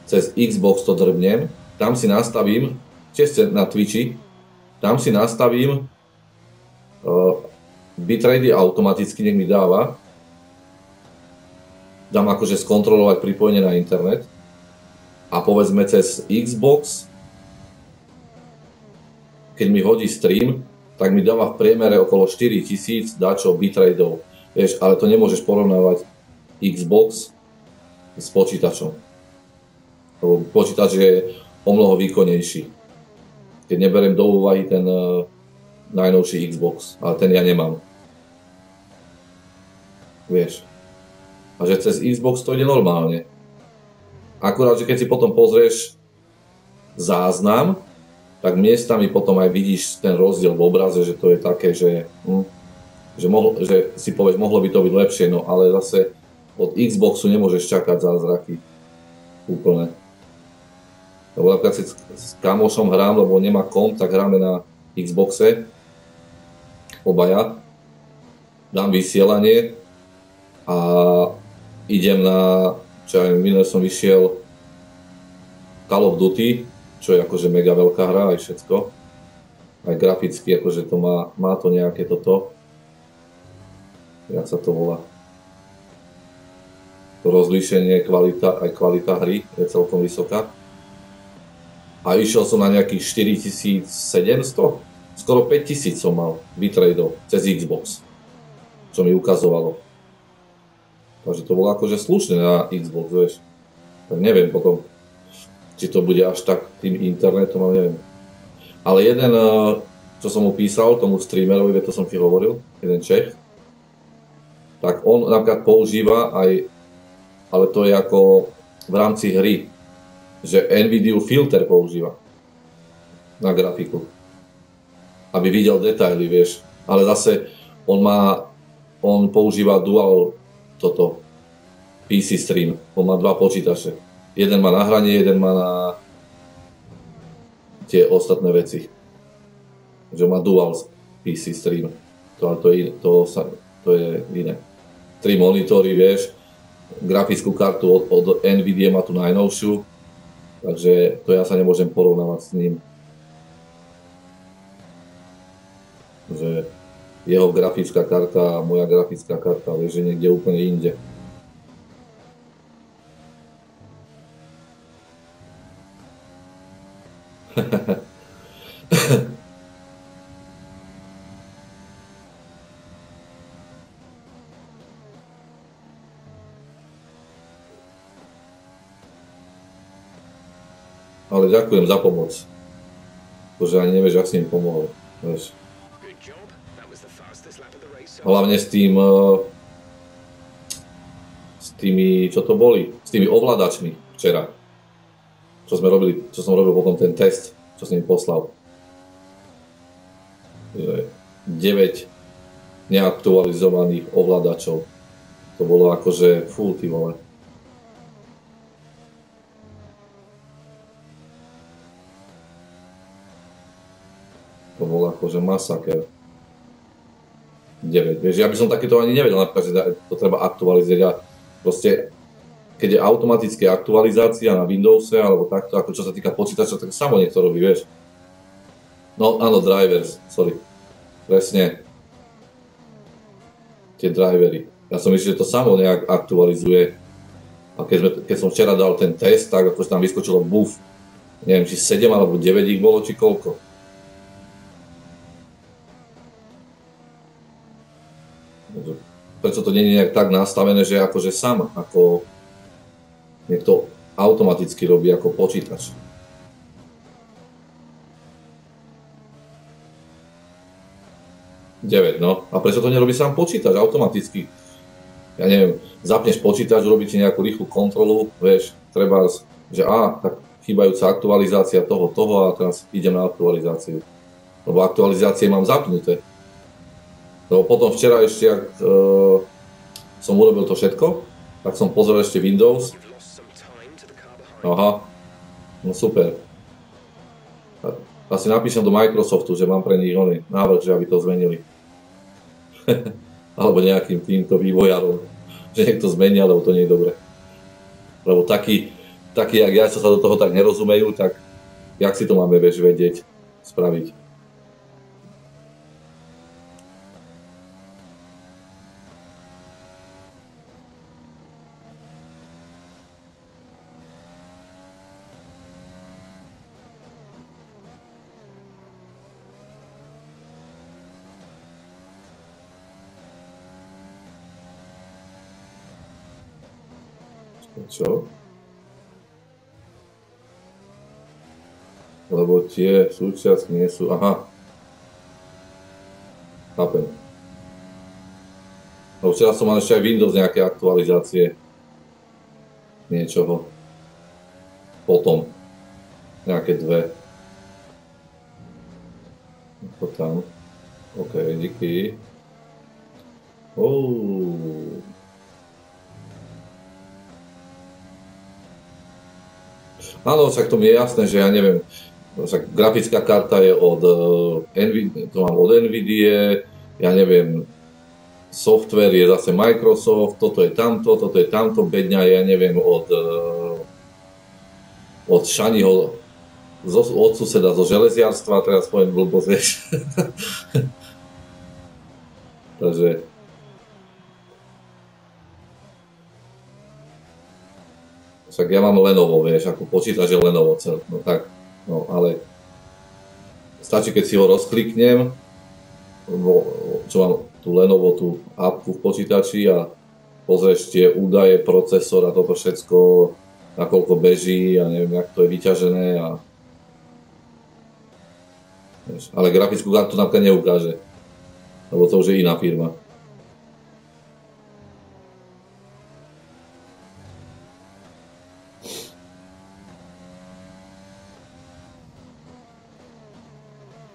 cez Xbox to drbnem, tam si nastavím, tiež na Twitchi, tam si nastavím bitrate automaticky, nech mi dáva, dám akože skontrolovať pripojenie na internet a povedzme cez Xbox, keď mi hodí stream, tak mi dáva v priemere okolo 4000 dáčov bitrateov. Vieš, ale to nemôžeš porovnávať Xbox s počítačom. Lebo počítač je omnoho výkonnejší. Keď neberiem do úvahy ten najnovší Xbox, ale ten ja nemám. Vieš. A že cez Xbox to ide normálne. Akurát, že keď si potom pozrieš záznam, tak miestami potom aj vidíš ten rozdiel v obraze, že to je také, že si povieš, mohlo by to byť lepšie, no ale zase od Xboxu nemôžeš čakať zázraky úplne. Lebo napríklad si s kamošom hrám, lebo nemá komp, tak hráme na Xboxe, obaja, dám vysielanie a idem na, čo aj minulé som vyšiel Call of Duty, čo je akože mega veľká hra, aj všetko. Aj graficky, akože to má to nejaké toto, jak sa to volá. To rozlíšenie, aj kvalita hry je celkom vysoká. A išiel som na nejakých 4700, skoro 5000 som mal bitradeov cez Xbox, čo mi ukazovalo. Takže to bolo akože slušné na Xbox, vieš. Tak neviem potom, či to bude až tak tým internetom, ale neviem. Ale jeden, čo som mu písal, tomu streamerovi, to som ti hovoril, jeden Čech, tak on napríklad používa aj, ale to je ako v rámci hry, že NVIDIA filter používa na grafiku, aby videl detaily, vieš. Ale zase on používa dual PC stream. On má dva počítače. Jeden má nahranie, jeden má na tie ostatné veci. Že má dual PC stream. To je iné. 3 monitory, vieš. Grafickú kartu od NVIDIA má tu najnovšiu. Takže to ja sa nemôžem porovnávať s ním. Že jeho grafická karta a moja grafická karta, vieš, že niekde úplne inde. Ale ďakujem za pomoc. Pretože ani nevieš, ak si im pomohol. Vieš. Hlavne s tými, čo to boli, s tými ovládačmi včera. Čo som robil potom ten test, čo som im poslal. 9 neaktualizovaných ovládačov. To bolo akože fú, ty vole. To bolo akože masaker. 9. Vieš, ja by som takéto ani nevedel, napríklad, že to treba aktualizovať a proste, keď je automatická aktualizácia na Windowse alebo takto, ako čo sa týka počítača, tak samo niekto robí, vieš. No áno, drivers, sorry. Presne. Tie drivery. Ja som myslel, že to samo nejak aktualizuje. A keď som včera dal ten test, tak akože tam vyskočilo buf. Neviem, či 7 alebo 9 ich bolo, či koľko. Prečo to nie je nejak tak nastavené, že akože sám, ako niekto automaticky robí ako počítač. Deväť, no. A prečo to nerobí sám počítač automaticky? Ja neviem, zapneš počítač, urobí ti nejakú rýchlu kontrolu, vieš, treba, že tak chýbajúca aktualizácia toho a teraz idem na aktualizáciu. Lebo aktualizácie mám zapnuté. Lebo potom včera ešte, ak som urobil to všetko, tak som pozrel ešte Windows. Aha, no super. Asi napíšem do Microsoftu, že mám pre nich návrh, že aby to zmenili. Alebo nejakým týmto vývojárom, že nech to zmenia, lebo to nie je dobre. Lebo takí jak ja, čo sa do toho tak nerozumejú, tak jak si to máme vedieť spraviť. Čo? Lebo tie súčiastky nie sú... Aha. Chápem. Lebo včera som mal ešte aj Windows nejaké aktualizácie. Niečoho. Potom. Nejaké 2. Ako tam. OK, díky. Áno, však to mi je jasné, že ja neviem, Však grafická karta je od Nvidia, to mám od Nvidie, ja neviem, software je zase Microsoft, toto je tamto, bedňa je, ja neviem, od Shaniho, od suseda zo železiarstva, teraz poviem blbosť, vieš. Takže však ja mám Lenovo, vieš, ako počítač je Lenovo celé, no tak, no ale stačí, keď si ho rozkliknem, čo mám tú Lenovo, tú appku v počítači a pozrieš tie údaje, procesor a toto všetko, nakoľko beží a neviem, jak to je vyťažené ale grafickú kartu napríklad neukáže, lebo to už je iná firma.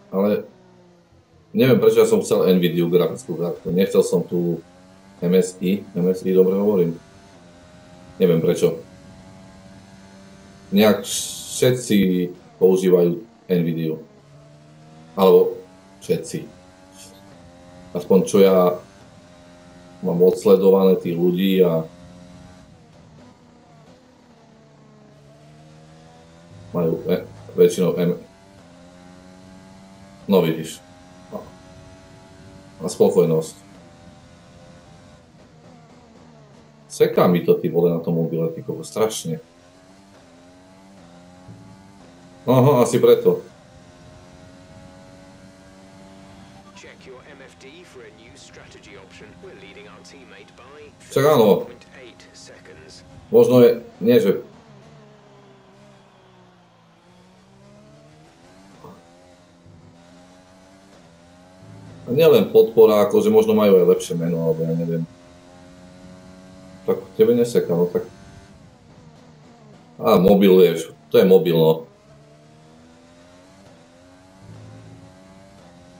Ale neviem, prečo ja som chcel Nvidia grafickú kartu. Nechcel som tú MSI, dobre hovorím. Neviem prečo. Nejak všetci používajú Nvidia. Alebo všetci. Aspoň čo ja mám odsledované tých ľudí a majú väčšinou No vidíš. A spokojnosť. Seká mi to, ty vole, na tom mobile, ty koho, strašne. Aha, asi preto. Však áno. Možno je, nie že a nielen podpora, akože možno majú aj lepšie meno, alebo ja neviem. Tak tebe neseká, no tak. Á, mobil, vieš, to je mobil, no.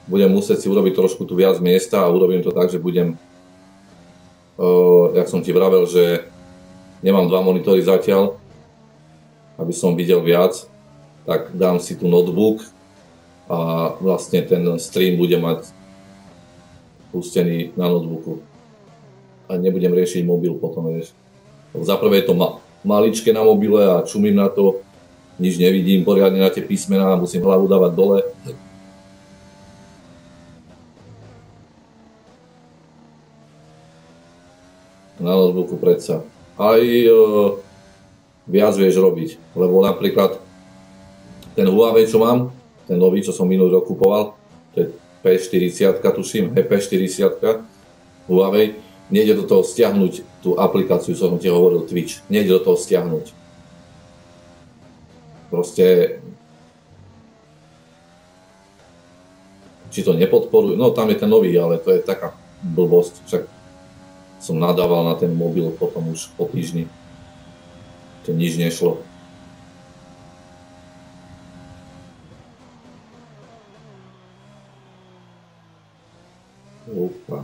Budem musieť si urobiť trošku tu viac miesta a urobím to tak, že budem, jak som ti vravel, že nemám dva monitory zatiaľ, aby som videl viac, tak dám si tu notebook a vlastne ten stream bude mať pustený na notebooku. A nebudem riešiť mobil potom, vieš. Za prvé je to maličké na mobile a čumím na to, nič nevidím poriadne na tie písmená, musím hlavu dávať dole. Na notebooku predsa. Aj viac vieš robiť, lebo napríklad ten Huawei, čo mám, ten nový, čo som minulý rok kupoval, to je P40, tuším, P40 Huawei, nejde do toho stiahnuť tú aplikáciu, som ti hovoril, Twitch. Nejde do toho stiahnuť. Proste či to nepodporujú, no tam je ten nový, ale to je taká blbosť, však som nadával na ten mobil potom už po týždni. To nič nešlo. Opa.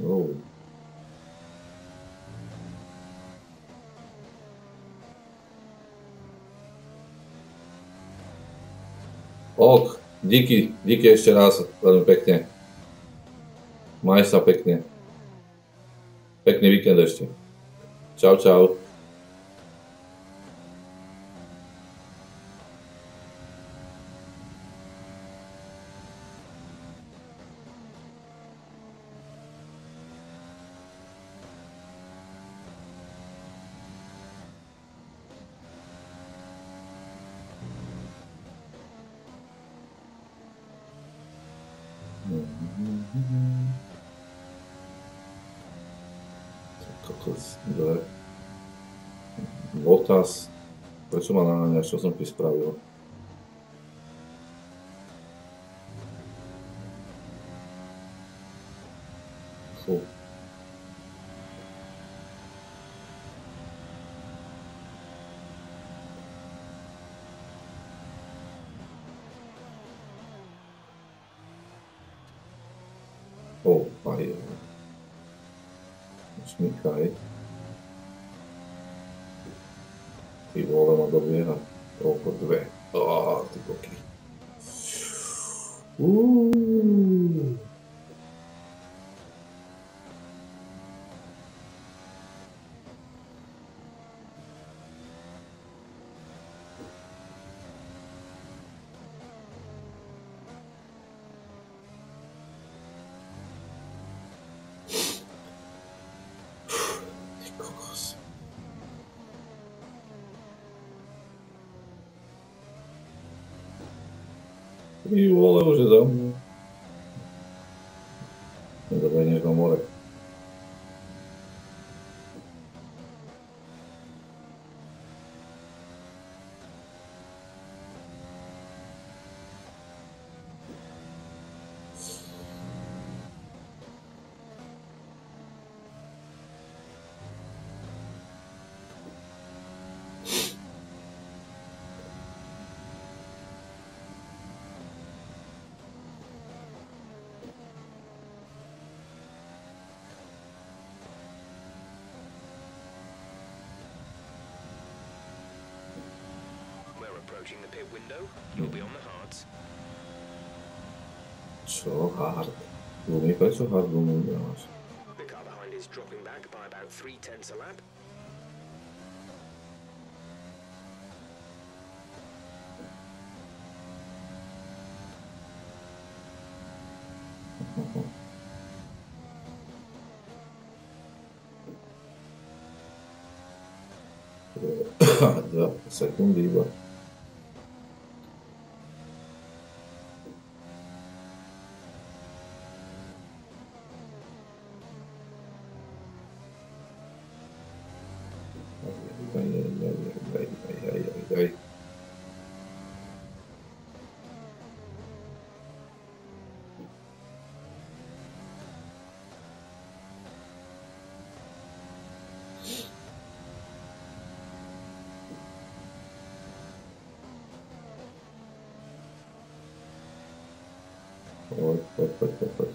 Oh. Ok, díky ešte raz, veľmi pekne. Maj sa pekne. Pekný víkend ešte. Čau, čau. Otázka. Prečo ma naháňaš? Čo som ti spravil? Fú. Aj. Šmykaj. Ty vole ma dobieha. Toľko dve. Ty koky. Ty vole, už je za mnou. Nedobehneš na more. Approaching the pit window, you'll be on the hards. Čo hard? Gumi, prečo hard gumu dáš? The car behind is dropping back by about 3/10 a lap. Dwa sekundy iba. Aj. Poď.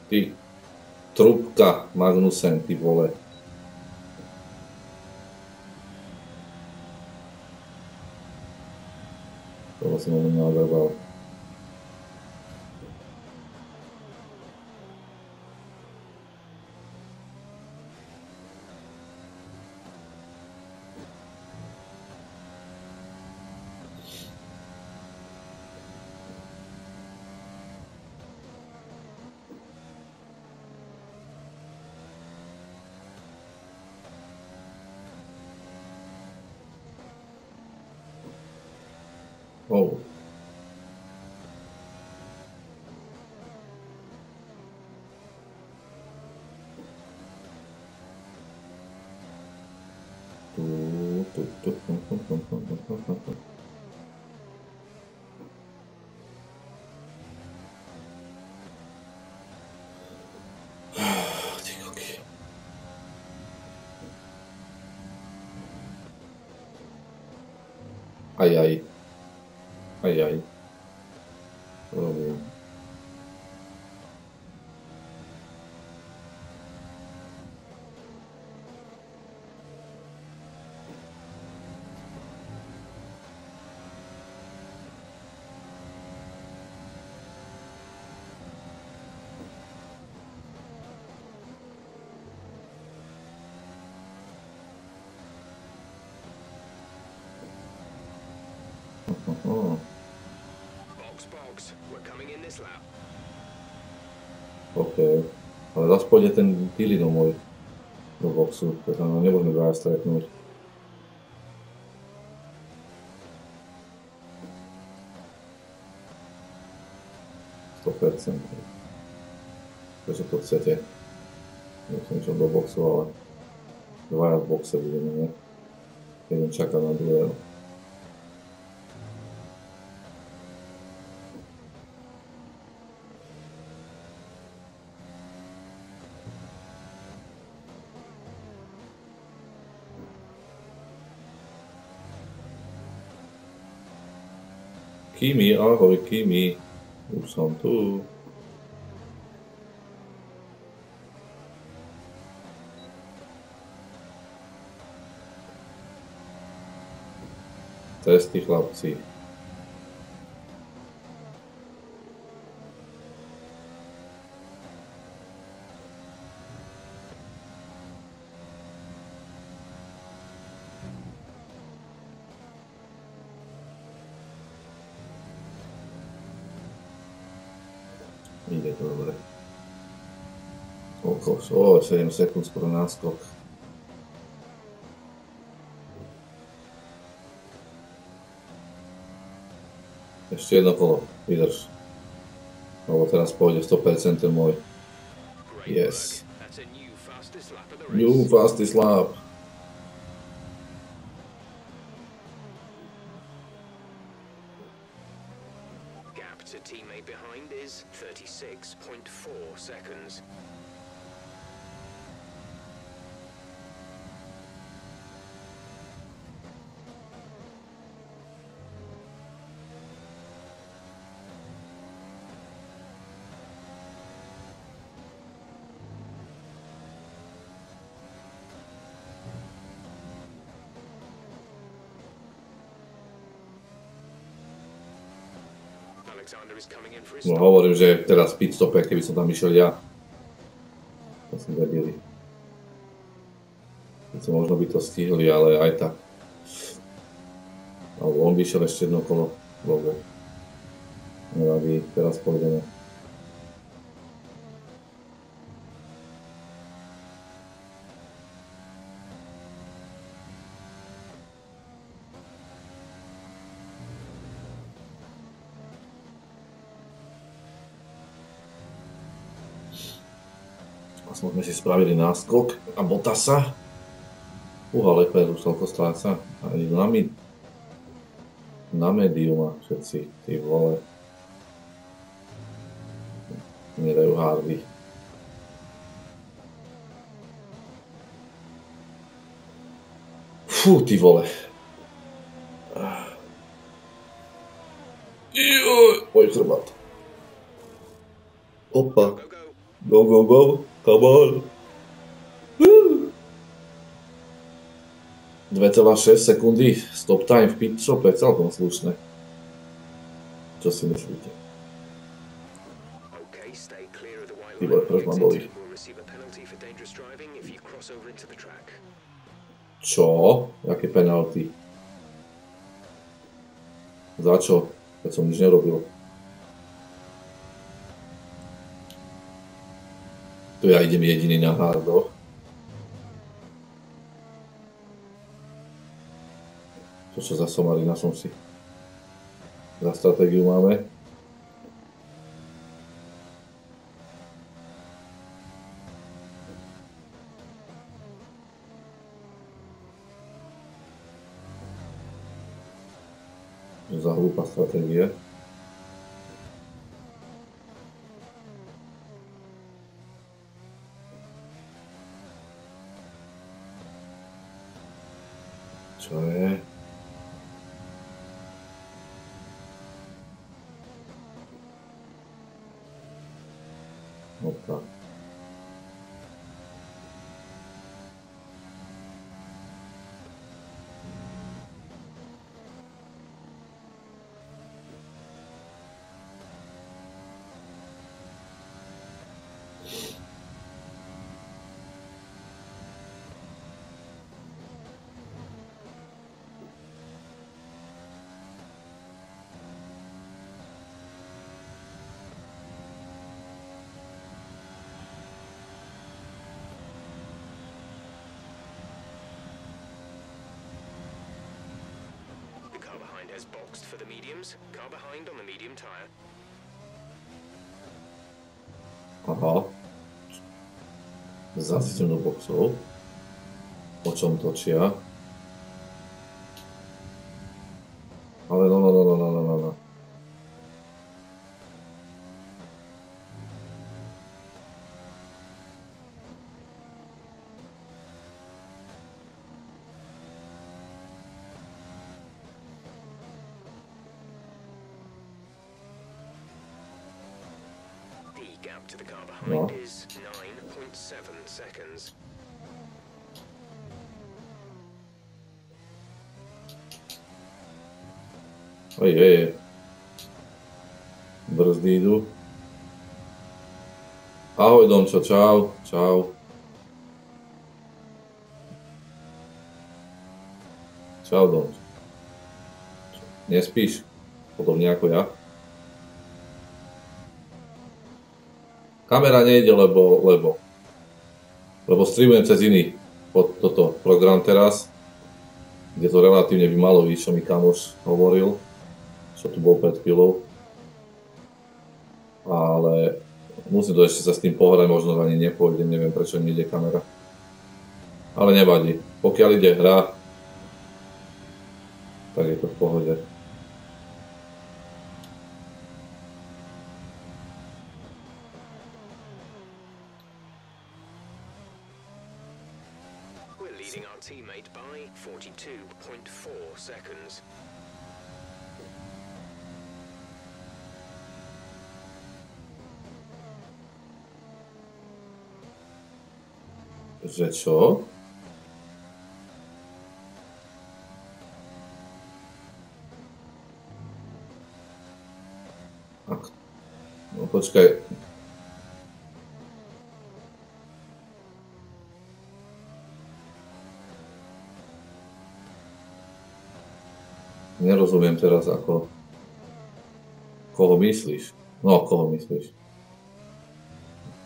Ty trubka, Magnussen, ty vole. Toho som ho neodrbal. Oh. Aj. Rozumiem. Box, we're coming in this lap. OK. Ale zase pôjde ten Dilino môj do boxu, preto nemôžeme dvaja stretnúť. Prečo to chcete? Musím išiel do boxu, ale dvaja v boxe budeme, ne? Jeden čaká na druhého. Kimi, ahoj Kimi. Už som tu. Cesty, chlapci. Ide to dobre. Koľko? 7 sekúnd skoro náskok. Ešte jedno kolo, vydrž. Lebo teraz pôjde 100% môj. Yes. New fastest lap. Gap to teammate behind is 36.4 seconds. Alexander is coming in for his No stop. hovorím, že teraz pit stope, keby som tam išiel ja. To som vedeli. Možno by to stihli, ale aj tak. Alebo on by išiel ešte jedno kolo. Dobre. Nevadí, teraz pôjdeme. Sme si spravili náskok a Bottasa. Ale Leclerc už toľko stráca. A idú na mediuma všetci, tí vole. Nedajú Hardy. Fú, ty vole. Joj, môj chrbát. Opa. Go, go. Go. Come on. 2,6 sekundy stop time v pit stope, celkom slušné. Čo si myslíte? Okay, stay clear of the white Ty vole, line. proč ma bolí? Will receive a penalty for dangerous driving if you cross over into the track. Čo? Jaké penalty? Za čo? Keď som nič nerobil. Tu ja idem jediný na hardo. Čo za somarina som si. Za stratégiu máme. Za hlúpa stratégia. Čo je? Opa. The car behind has boxed for the mediums. Car behind on the medium tyre. Aha. Zase idem do boxov. O čom točia? Ale no. gap to the car No. behind is 9.7 seconds. Ojej. Brzdy idú. Ahoj Domčo, čau, čau. Čau Domčo. Nespíš? Podobne ako ja. Kamera nejde, lebo streamujem cez iný toto program teraz, kde to relatívne by malo ísť, čo mi kamoš hovoril, čo tu bol pred chvíľou. Ale musím to ešte sa s tým pohrať, možno ani nepôjdem, neviem prečo nejde kamera. Ale nevadí, pokiaľ ide hra, tak je to v pohode. We're leading our teammate by 42.4 seconds. Že čo? No počkaj. Nerozumiem teraz ako... Koho myslíš? No, koho myslíš?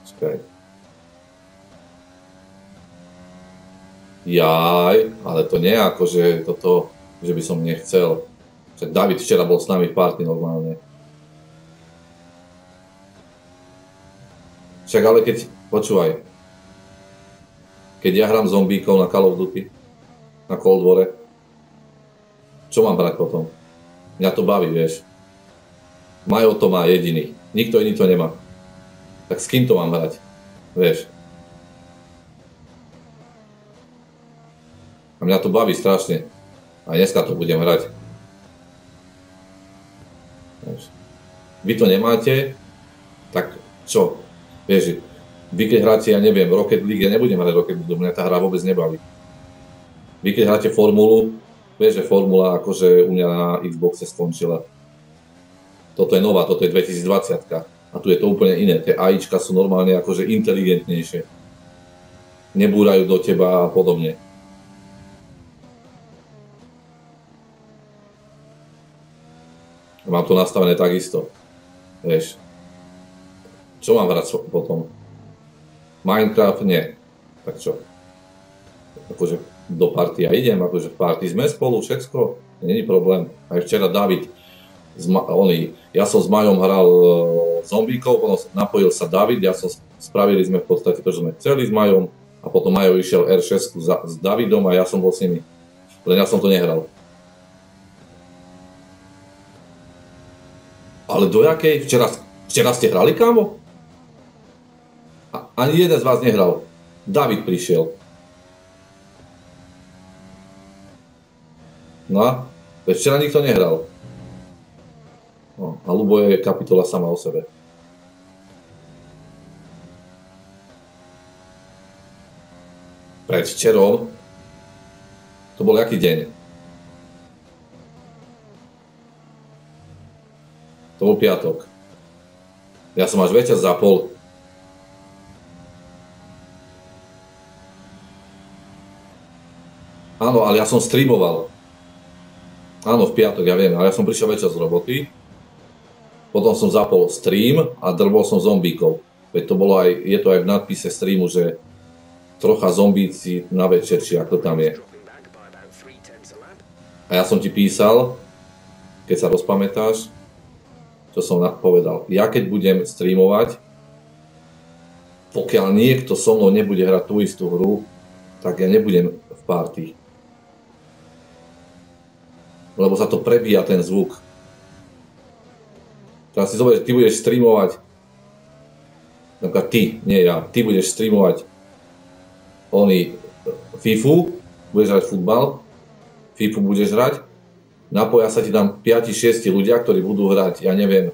Počkaj. Jaj, ale to nie ako, že toto, že by som nechcel. Však David včera bol s nami v party normálne. Však ale keď, počúvaj, keď ja hrám zombíkov na Call of Duty, na Cold War, čo mám brať potom? Mňa to baví, vieš. Majo to má jediný, nikto iný to nemá. Tak s kým to mám hrať, vieš? A mňa to baví strašne. A dneska to budem hrať. Vieš. Vy to nemáte, tak čo? Vieš, vy keď hráte, ja neviem, Rocket League, ja nebudem hrať Rocket League, mňa tá hra vôbec nebaví. Vy keď hráte formulu, vieš, že formula akože u mňa na Xboxe skončila. Toto je nová, toto je 2020. A tu je to úplne iné. Tie AIčka sú normálne akože inteligentnejšie. Nebúrajú do teba a podobne. Mám to nastavené takisto. Vieš. Čo mám hrať potom? Minecraft? Nie. Tak čo? Akože do party ja idem, akože v party sme spolu, všetko. Není problém. Aj včera David, ja som s Majom hral zombíkov, potom napojil sa David, spravili sme v podstate to, čo sme chceli s Majom a potom Majo išiel R6 s Davidom a ja som bol s nimi. Len ja som to nehral. Ale do jakej? Včera ste hrali, kámo? Ani jeden z vás nehral. David prišiel. No a včera nikto nehral. No, a Lubo je kapitola sama o sebe. Predvčerom to bol jaký deň? To bol piatok. Ja som až večer zapol. Áno, ale ja som streamoval. Áno, v piatok, ja viem, ale ja som prišiel večer z roboty. Potom som zapol stream a drbol som zombíkov. Veď to bolo aj, je to aj v nadpise streamu, že trocha zombíci na večer, či ako tam je. A ja som ti písal, keď sa rozpamätáš, čo som povedal. Ja keď budem streamovať, pokiaľ niekto so mnou nebude hrať tú istú hru, tak ja nebudem v party. Lebo sa to prebíja ten zvuk. Teraz si zober, že ty budeš streamovať, napríklad ty, nie ja, ty budeš streamovať FIFU, budeš hrať futbal, FIFU budeš hrať, napoja sa ti tam 5-6 ľudia, ktorí budú hrať, ja neviem,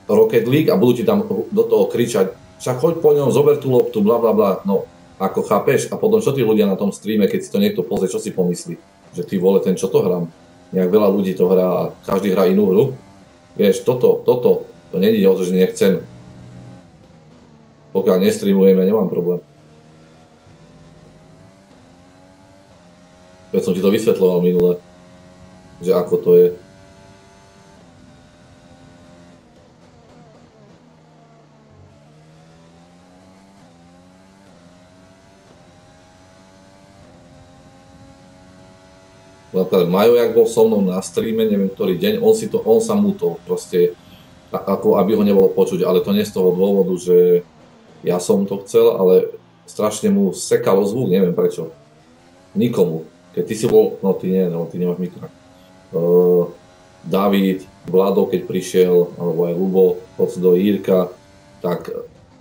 Rocket League a budú ti tam do toho kričať, však choď po ňom, zober tú loptu, bla bla bla, no, ako chápeš? A potom čo tí ľudia na tom streame, keď si to niekto pozrie, čo si pomyslí? Že ty vole, ten čo to hrám? Nejak veľa ľudí to hrá a každý hrá inú hru. Vieš, to není o to, že nechcem. Pokiaľ nestreamujeme, nemám problém. Veď som ti to vysvetľoval minule, že ako to je. Napríklad Majo, jak bol so mnou na streame, neviem ktorý deň, on sa mutol proste, ako aby ho nebolo počuť, ale to nie z toho dôvodu, že ja som to chcel, ale strašne mu sekalo zvuk, neviem prečo. Nikomu. Keď ty si bol, no ty nemáš mikrofón. David, Vlado, keď prišiel, alebo aj Lubo, do Jirka, tak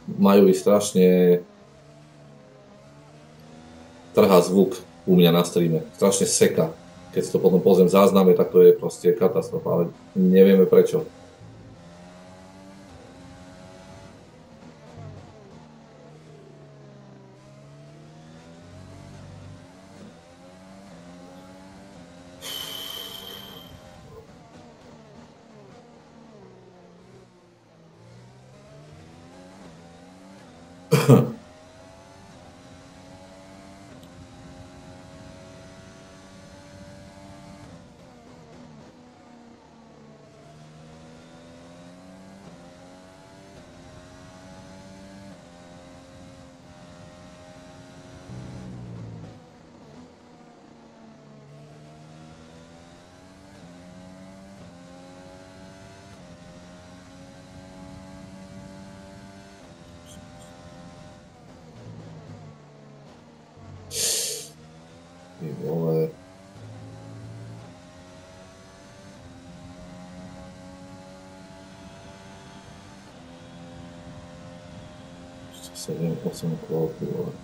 Majovi strašne trhá zvuk u mňa na streame. Strašne seka. Keď si to potom pozriem v zázname, tak to je proste katastrofa, ale nevieme prečo. Ty vole. Ešte 7, 8 kôl, ty vole.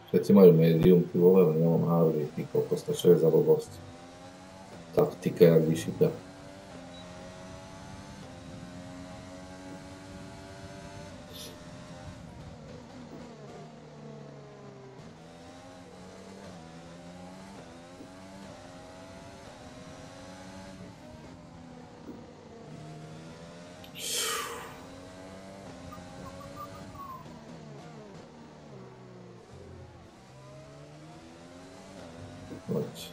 Všetci majú medium, ty vole, ale nemám hardly, ty kokos, to čo je za blbosť. Taktika jak vyšitá. Poď.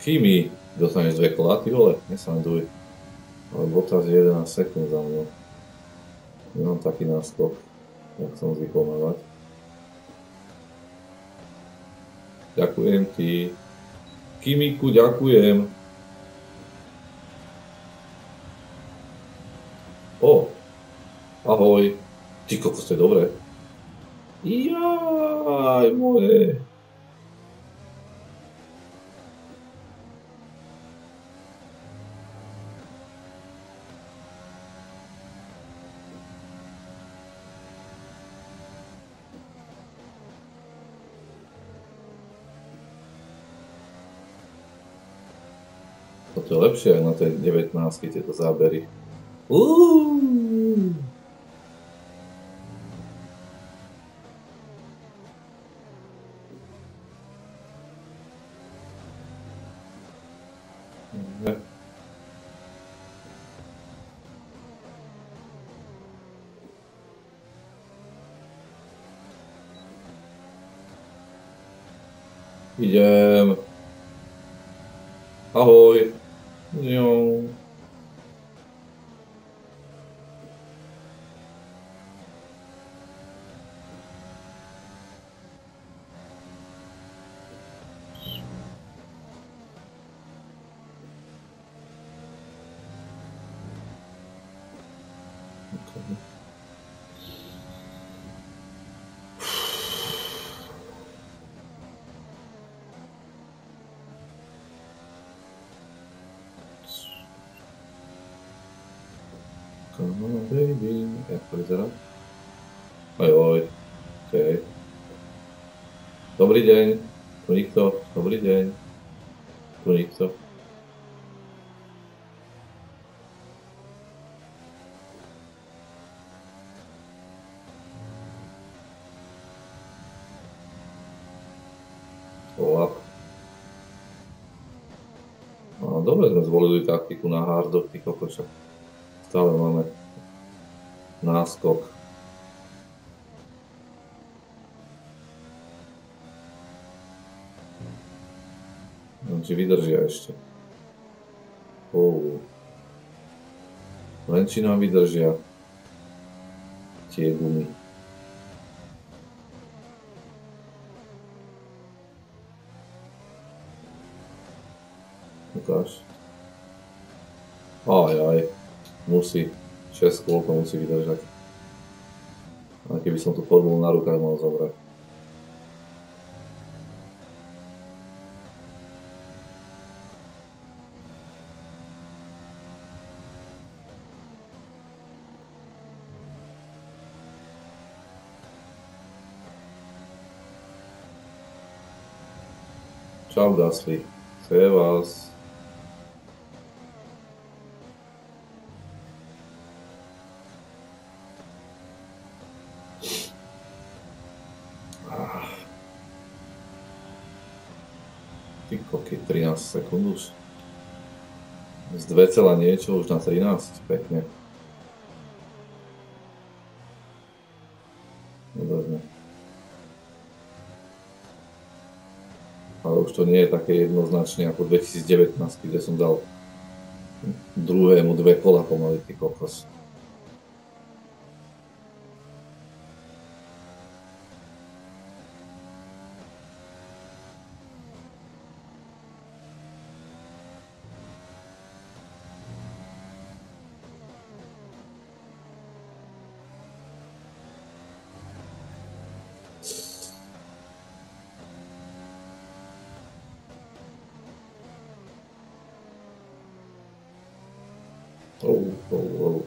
Kimi, dostaneš 2 kola, ty vole, nesanduj. Ale Bottas je 11 sekúnd za mnou. Nemám taký náskok, jak som zvykol mávať. Ďakujem ti. Kimiku, ďakujem. Ahoj. Ty kokos, to je dobré. Jaj, moje. To je lepšie aj na tej 19 tieto zábery. Idem. Ahoj. Jo. No, baby, jak to vyzerá? Ojoj, okej. Dobrý deň, tu nikto, dobrý deň, tu nikto. Olap. No, dobre sme zvolili taktiku na hardoch, ty kokoča. Stále máme náskok. Len či vydržia ešte. Len či nám vydržia tie gumy. Ukáž. Aj, musí. 6 kôlko musí vydržať. A keby som tú formulu na rukách mal zobrať. Čau, Gasly. Chce vás. Ty koky, 13 sekúnd už. Z 2, niečo už na 13. Pekne. Dobre. Ale už to nie je také jednoznačne ako 2019, kde som dal druhému 2 kola pomaly, ty kokos. Oh.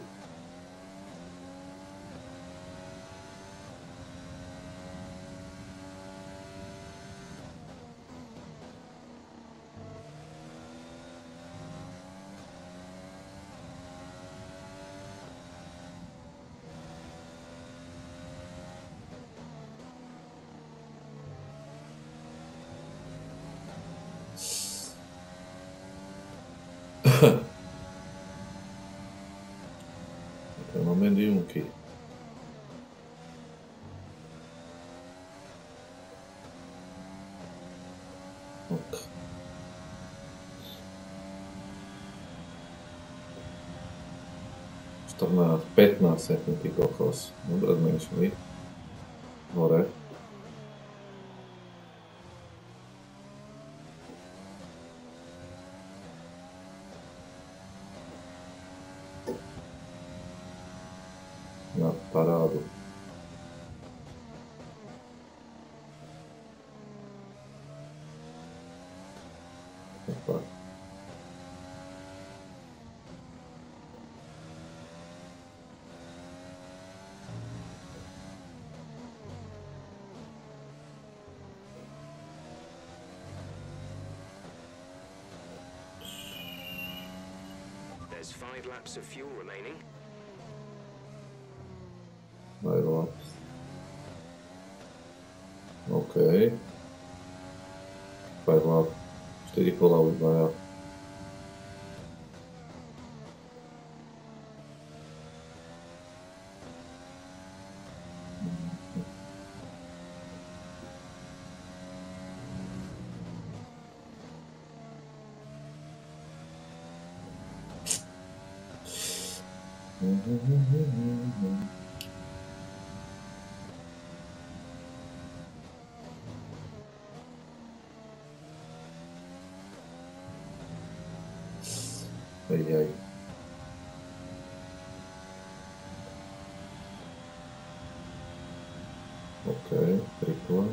Máme diunky. Ok. 14, 15 sekúnd, ty kokos. Dobre zmenšili. Hore. Na parádu. Opa. There's 5 laps of fuel remaining. 5 laps. OK. 5 laps. 4 kola už majú. Aj. OK, 3 kola.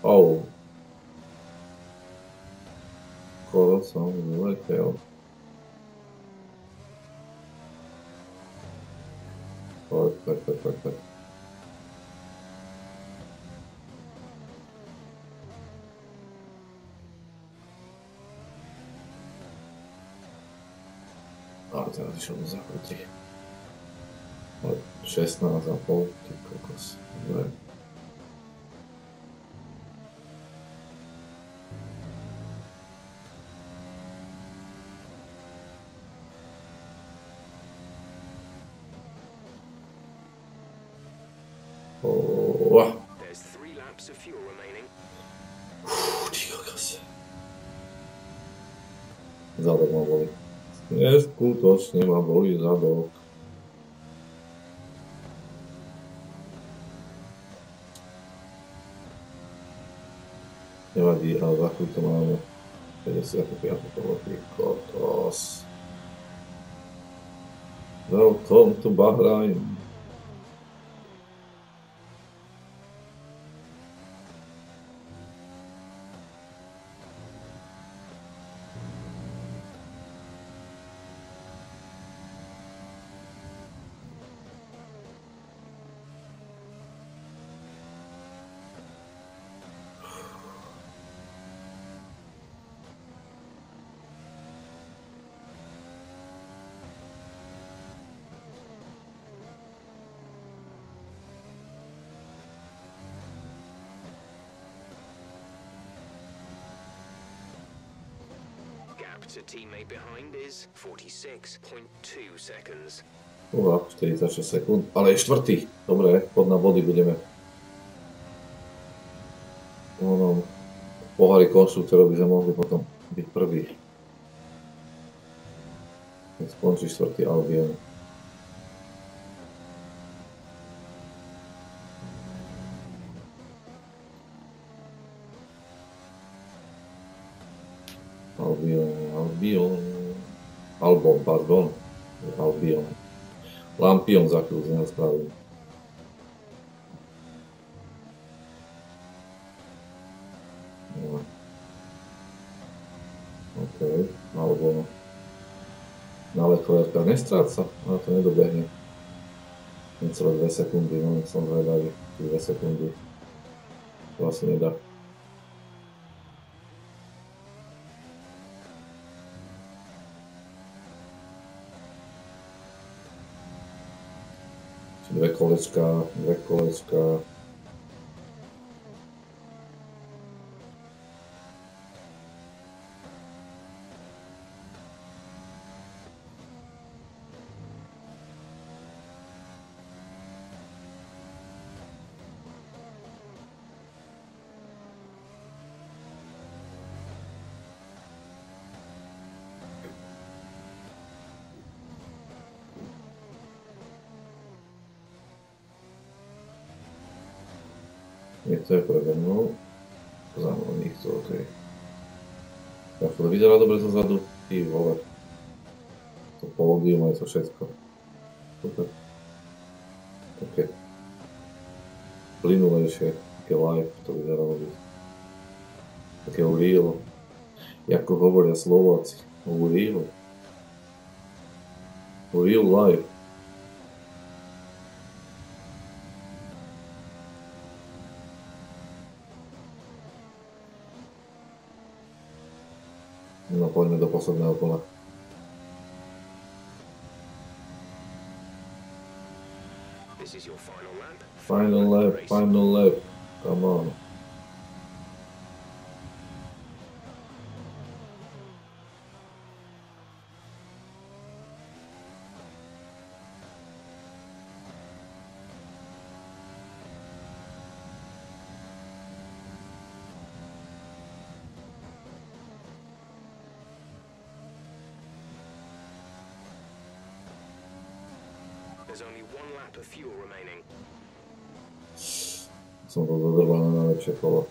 Oh. Skoro som vyletel. Poď. Ale teraz išiel do zákrutí. 16,5, ty kokos. Dobre. There's 3 laps of fuel remaining. Ty kokos. Zadok ma boli. Neskutočne ma boli zadok. Nevadí, ale za chvíľu to máme 55. Ty kokos. Welcome to Bahrain. To teammate behind is 46.2 seconds. 46 sekúnd, ale je štvrtý. Dobre, pod na body budeme. V pohári konštruktorov by sme mohli potom byť prvý. Keď skončí štvrtý Albion. Albion. Lampion za chvíľu z neho spravím. No. OK, alebo na Leclerca nestráca, ale to nedobehne. Necelé 2 sekundy, no som zvedavý, 2 sekundy. To asi nedá. Dve kolečka. Niekto je prede mnou. Za mnou nikto, okej. Tak to vyzerá dobre zozadu. Ty vole. To pódium aj to všetko. Super. Také plynulejšie, také live to vyzeralo byť. Také real. Ako hovoria Slováci. Real. Real life. No poďme do posledného kola. This is your final lap. Final lap. Come on. There's only 1 lap of fuel remaining. Som to dodržal na najlepšie kolo.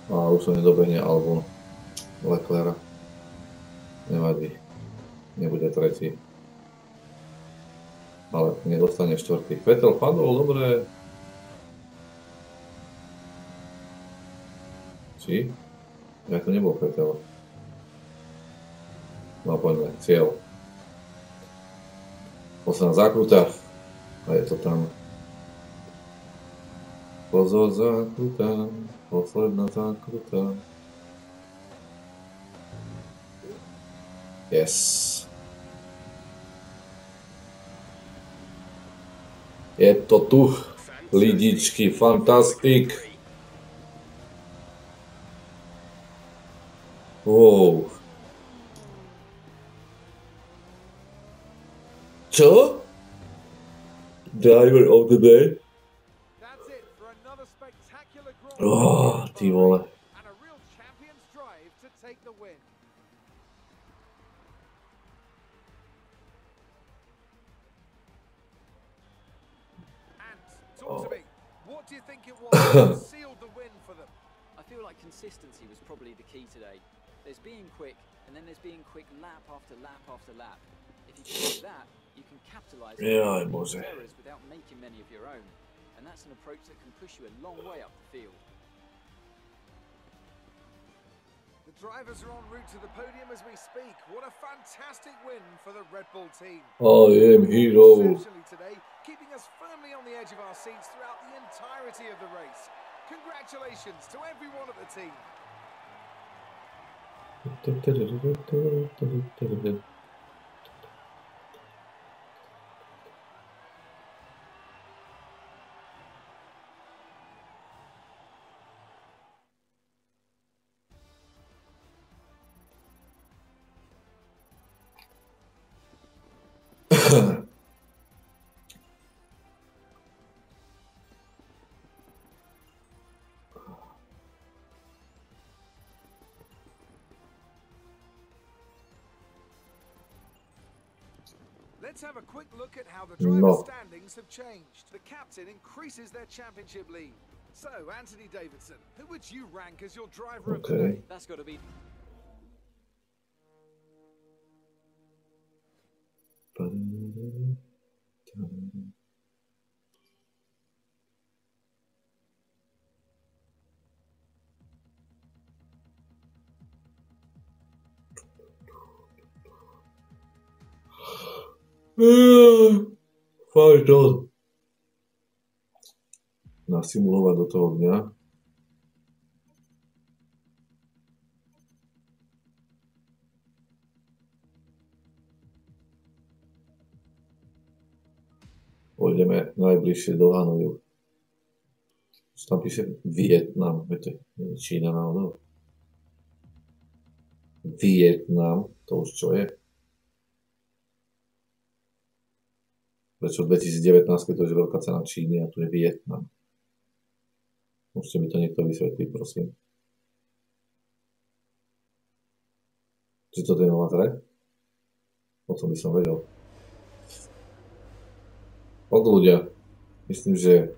A už sa nedobehne Albon Leclerca. Nevadí. Nebude tretí. Ale nedostane štvrtý. Vettel padol, dobre. Či? Ja to nebol Vettel. No poďme, cieľ. Posledná zákruta. A je to tam. Pozor, zákruta. Posledná zákruta. Yes. Je to tu. Lidičky, fantastik. Wow. Čo? Driver of the day? Ty vole. What do you think it was that sealed the win for them? I feel like consistency was probably the key today. There's being quick, and then there's being quick lap after lap after lap. If you can do that, you can capitalise on errors without making many of your own. And that's an approach that can push you a long way up the field. The drivers are en route to the podium as we speak. What a fantastic win for the Red Bull team. I am hero. Today, keeping us firmly on the edge of our seats throughout the entirety of the race. Congratulations to everyone at the team. Let's have a quick look at how the driver standings have changed. The captain increases their championship lead. So, Anthony Davidson, who would you rank as your driver of the day? That's got to be... Fajn. Nasimulovať do toho dňa. Pôjdeme najbližšie do Hanoju. Tam píše Vietnam. Viete, Čína náhodou. Vietnam, to už čo je? Prečo v 2019 to je veľká cena Číny a tu je Vietnam? Môžete mi to niekto vysvetliť, prosím. Či toto je nová trať? O tom by som vedel. Od ľudia. Myslím, že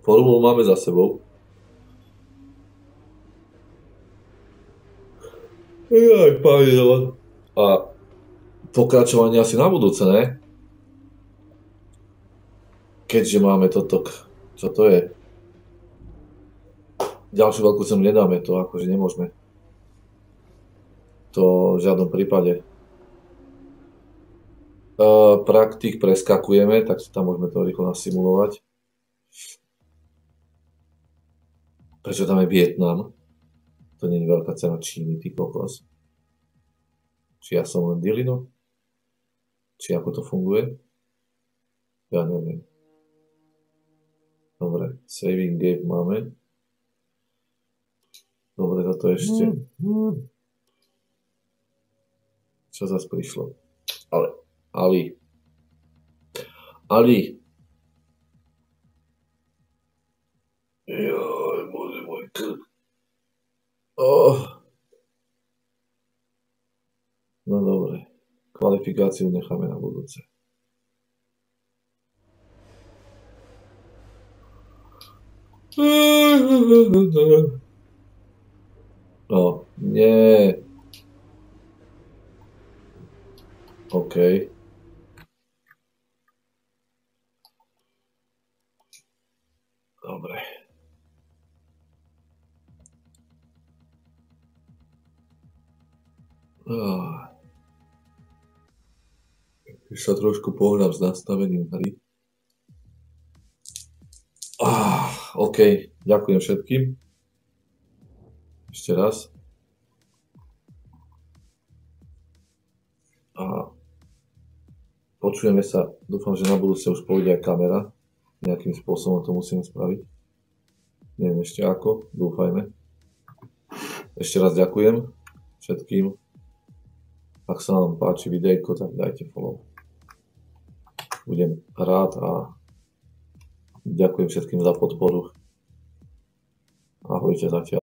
formulu máme za sebou. Jaj, páni, a pokračovanie asi na budúce, ne? Keďže máme toto, čo to je? Ďalšiu veľkú cenu nedáme, to akože nemôžeme. To v žiadnom prípade. Praktik preskakujeme, tak si tam môžeme to rýchlo nasimulovať. Prečo tam je Vietnam? To nie je veľká cena Číny, ty kokos. Či ja som len Dilino? Či ako to funguje? Ja neviem. Dobre, saving game máme. Dobre, toto ešte. Čo zase prišlo? Ale, Ali. Joj, bože môj krk. No dobre, kvalifikáciu necháme na budúce. Dobre. Keď sa trošku pohrám s nastavením hry. OK, ďakujem všetkým. Ešte raz. A počujeme sa. Dúfam, že na budúce už pôjde aj kamera. Nejakým spôsobom to musíme spraviť. Neviem ešte ako. Dúfajme. Ešte raz ďakujem všetkým. Ak sa vám páči videjko, tak dajte follow. Budem rád a ďakujem všetkým za podporu. Ahojte zatiaľ.